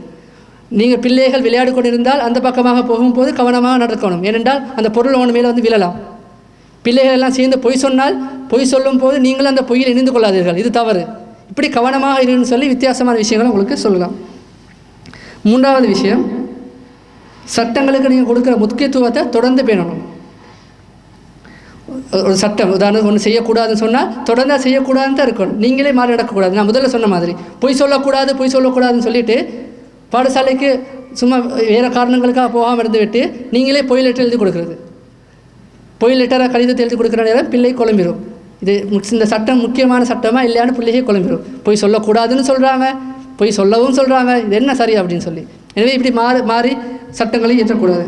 நீங்கள் பிள்ளைகள் விளையாடி கொண்டிருந்தால் அந்த பக்கமாக போகும்போது கவனமாக நடக்கணும். ஏனென்றால் அந்த பொருள் ஒன்று மேலே வந்து விழலாம். பிள்ளைகள் எல்லாம் சேர்ந்து பொய் சொன்னால் பொய் சொல்லும் போது நீங்களும் அந்த பொய்யில் இணைந்து கொள்ளாதீர்கள், இது தவறு. இப்படி கவனமாக இருன்னு சொல்லி வித்தியாசமான விஷயங்களை உங்களுக்கு சொல்லலாம். மூன்றாவது விஷயம், சட்டங்களுக்கு நீங்கள் கொடுக்குற முக்கியத்துவத்தை தொடர்ந்து பேணணும். ஒரு சட்டம் உதாரணம் ஒன்று செய்யக்கூடாதுன்னு சொன்னால் தொடர்ந்து செய்யக்கூடாதுன்னு தான் இருக்கணும். நீங்களே மாறி நடக்கக்கூடாது. நான் முதல்ல சொன்ன மாதிரி பொய் சொல்லக்கூடாதுன்னு சொல்லிவிட்டு பாடசாலைக்கு சும்மா வேறு காரணங்களுக்காக போகாமல் இருந்து விட்டு நீங்களே பொய் லெட்டர் எழுதி கொடுக்குறது. பொய் லெட்டராக கடிதத்தை எழுதி கொடுக்குற நேரம் பிள்ளை குழம்பிடும். இது இந்த சட்டம் முக்கியமான சட்டமாக இல்லையான்னு பிள்ளையே குழம்பிடும். பொய் சொல்லக்கூடாதுன்னு சொல்கிறாங்க, பொய் சொல்லவும் சொல்கிறாங்க, இது என்ன சரி அப்படின்னு சொல்லி. எனவே இப்படி மாறி சட்டங்களை இயற்றக்கூடாது.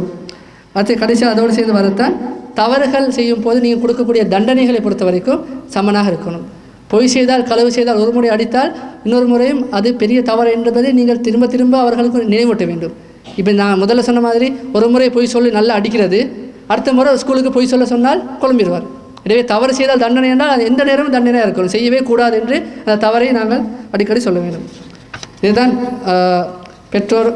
அடுத்து கடைசியாக அதோடு சேர்ந்து வரத்தான் தவறுகள் செய்யும் போது நீங்கள் கொடுக்கக்கூடிய தண்டனைகளை பொறுத்த வரைக்கும் சமனாக இருக்கணும். பொய் செய்தால் களவு செய்தால் ஒரு முறை அடித்தால் இன்னொரு முறையும் அது பெரிய தவறு என்பதை நீங்கள் திரும்ப திரும்ப அவர்களுக்கு நினைவூட்ட வேண்டும். இப்போ நான் முதல்ல சொன்ன மாதிரி ஒரு முறை பொய் சொல்லி நல்லா அடிக்கிறது, அடுத்த முறை ஸ்கூலுக்கு பொய் சொல்ல சொன்னால் குழம்பிடுவார். எனவே தவறு செய்தால் தண்டனை என்றால் அது எந்த நேரமும் தண்டனையாக இருக்கணும், செய்யவே கூடாது என்று அந்த தவறை நாங்கள் அடிக்கடி சொல்ல வேண்டும். இதுதான் பெற்றோர்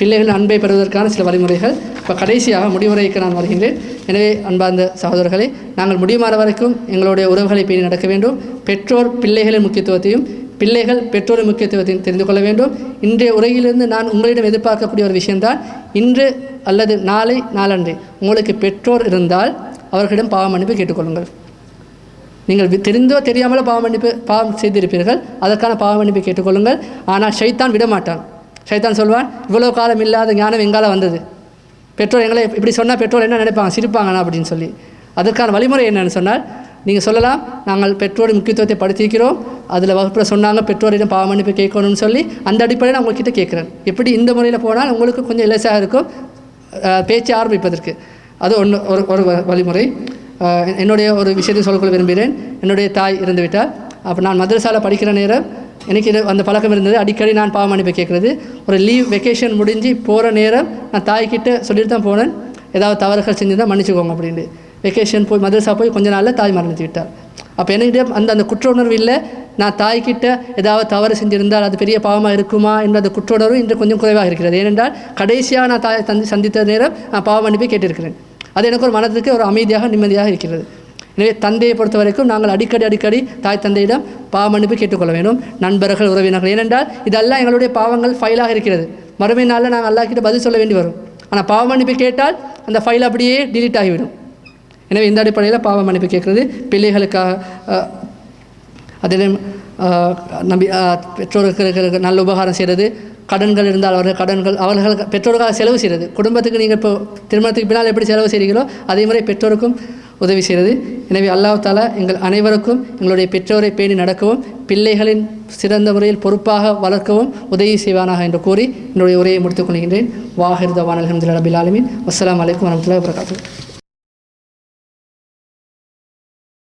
பிள்ளைகளின் அன்பை பெறுவதற்கான சில வழிமுறைகள். இப்போ கடைசியாக முடிவுரைக்கு நான் வருகின்றேன். எனவே அன்பார்ந்த சகோதரர்களை, நாங்கள் முடியுமான வரைக்கும் எங்களுடைய உறவுகளை பேணி நடக்க வேண்டும். பெற்றோர் பிள்ளைகளின் முக்கியத்துவத்தையும் பிள்ளைகள் பெற்றோரின் முக்கியத்துவத்தையும் தெரிந்து கொள்ள வேண்டும். இன்றைய உரையிலிருந்து நான் உங்களிடம் எதிர்பார்க்கக்கூடிய ஒரு விஷயம்தான், இன்று அல்லது நாளை நாளன்றே உங்களுக்கு பெற்றோர் இருந்தால் அவர்களிடம் பாவ மன்னிப்பு கேட்டுக்கொள்ளுங்கள். நீங்கள் தெரிந்தோ தெரியாமலோ பாவம் செய்திருப்பீர்கள், அதற்கான பாவ மன்னிப்பு கேட்டுக்கொள்ளுங்கள். ஆனால் ஷைத்தான் விடமாட்டான். ஷைத்தான் சொல்வான், இவ்வளோ காலம் இல்லாத ஞானம் எங்கால வந்தது, பெற்றோர் எங்களை இப்படி சொன்னால் பெற்றோர் என்ன நினைப்பாங்க, சிரிப்பாங்கண்ணா அப்படின்னு சொல்லி. அதற்கான வழிமுறை என்னன்னு சொன்னால், நீங்கள் சொல்லலாம், நாங்கள் பெற்றோரின் முக்கியத்துவத்தை படுத்திக்கிறோம், அதில் வகுப்பில் சொன்னாங்க பெற்றோரிடம் பாவ மன்னிப்பு கேட்கணும்னு சொல்லி, அந்த அடிப்படையில் நான் உங்கள்கிட்ட கேட்குறேன். எப்படி இந்த முறையில் போனால் உங்களுக்கு கொஞ்சம் இலசாக இருக்கும் பேச்சு ஆரம்பிப்பதற்கு. அது ஒரு வழிமுறை. என்னுடைய ஒரு விஷயத்தை சொல்லிக்கொள்ள விரும்புகிறேன். என்னுடைய தாய் இருந்து விட்டால், அப்போ நான் மதரசாவில் படிக்கிற நேரம் எனக்கு அந்த பழக்கம் இருந்தது. அடிக்கடி நான் பாவ மன்னிப்பு கேட்குறது. ஒரு லீவ் வெக்கேஷன் முடிஞ்சு போகிற நேரம் நான் தாய்கிட்ட சொல்லிட்டு தான் போனேன், ஏதாவது தவறுகள் செஞ்சுருந்தால் மன்னிச்சுக்கோங்க அப்படின்ட்டு. வெக்கேஷன் போய் மதரசா போய் கொஞ்ச நாளில் தாய் மரணித்து விட்டார். அப்போ என்கிட்ட அந்த குற்ற உணர்வு இல்லை. நான் தாய்கிட்ட ஏதாவது தவறு செஞ்சிருந்தால் அது பெரிய பாவமாக இருக்குமா என்ற அந்த குற்ற உணர்வு இன்று கொஞ்சம் குறைவாக இருக்கிறது. ஏனென்றால் கடைசியாக நான் தாயை சந்தித்த நேரம் நான் பாவ மன்னிப்பை கேட்டிருக்கிறேன். அது எனக்கு ஒரு மனதுக்கு ஒரு அமைதியாக நிம்மதியாக இருக்கிறது. எனவே தந்தையை பொறுத்த வரைக்கும் நாங்கள் அடிக்கடி தாய் தந்தையிடம் பாவ மன்னிப்பு கேட்டுக்கொள்ள வேண்டும். நண்பர்கள், உறவினர்கள், ஏனென்றால் இதெல்லாம் எங்களுடைய பாவங்கள் ஃபைலாக இருக்கிறது. மறுமை நாளில் நாங்கள் அல்லாஹ்கிட்ட பதில் சொல்ல வேண்டி வரும். ஆனால் பாவ மன்னிப்பு கேட்டால் அந்த ஃபைல் அப்படியே டிலீட் ஆகிவிடும். எனவே இந்த அடிப்படையில் பாவ மன்னிப்பு கேட்குறது பிள்ளைகளுக்காக, அதிலும் பெற்றோர்களுக்கு நல்ல உபகாரம் செய்கிறது, கடன்கள் இருந்தால் அவர்கள் பெற்றோருக்காக செலவு செய்கிறது. குடும்பத்துக்கு நீங்கள் இப்போ திருமணத்துக்கு பின்னால் எப்படி செலவு செய்கிறீங்களோ அதே மாதிரி பெற்றோருக்கும் உதவி செய்கிறது. எனவே அல்லாஹ் தஆலா எங்கள் அனைவருக்கும் எங்களுடைய பெற்றோரை பேணி நடக்கவும் பிள்ளைகளின் சிறந்த முறையில் பொறுப்பாக வளர்க்கவும் உதவி செய்வானாக என்று கூறி என்னுடைய உரையை முடித்துக் கொள்கின்றேன். வாஹிர் தவான் அல்ஹம்துலில்லாஹி ரப்பில் ஆலமீன். அஸ்ஸலாமு அலைக்கும் வரஹ்மத்துல்லாஹி வபரகாத்துஹு.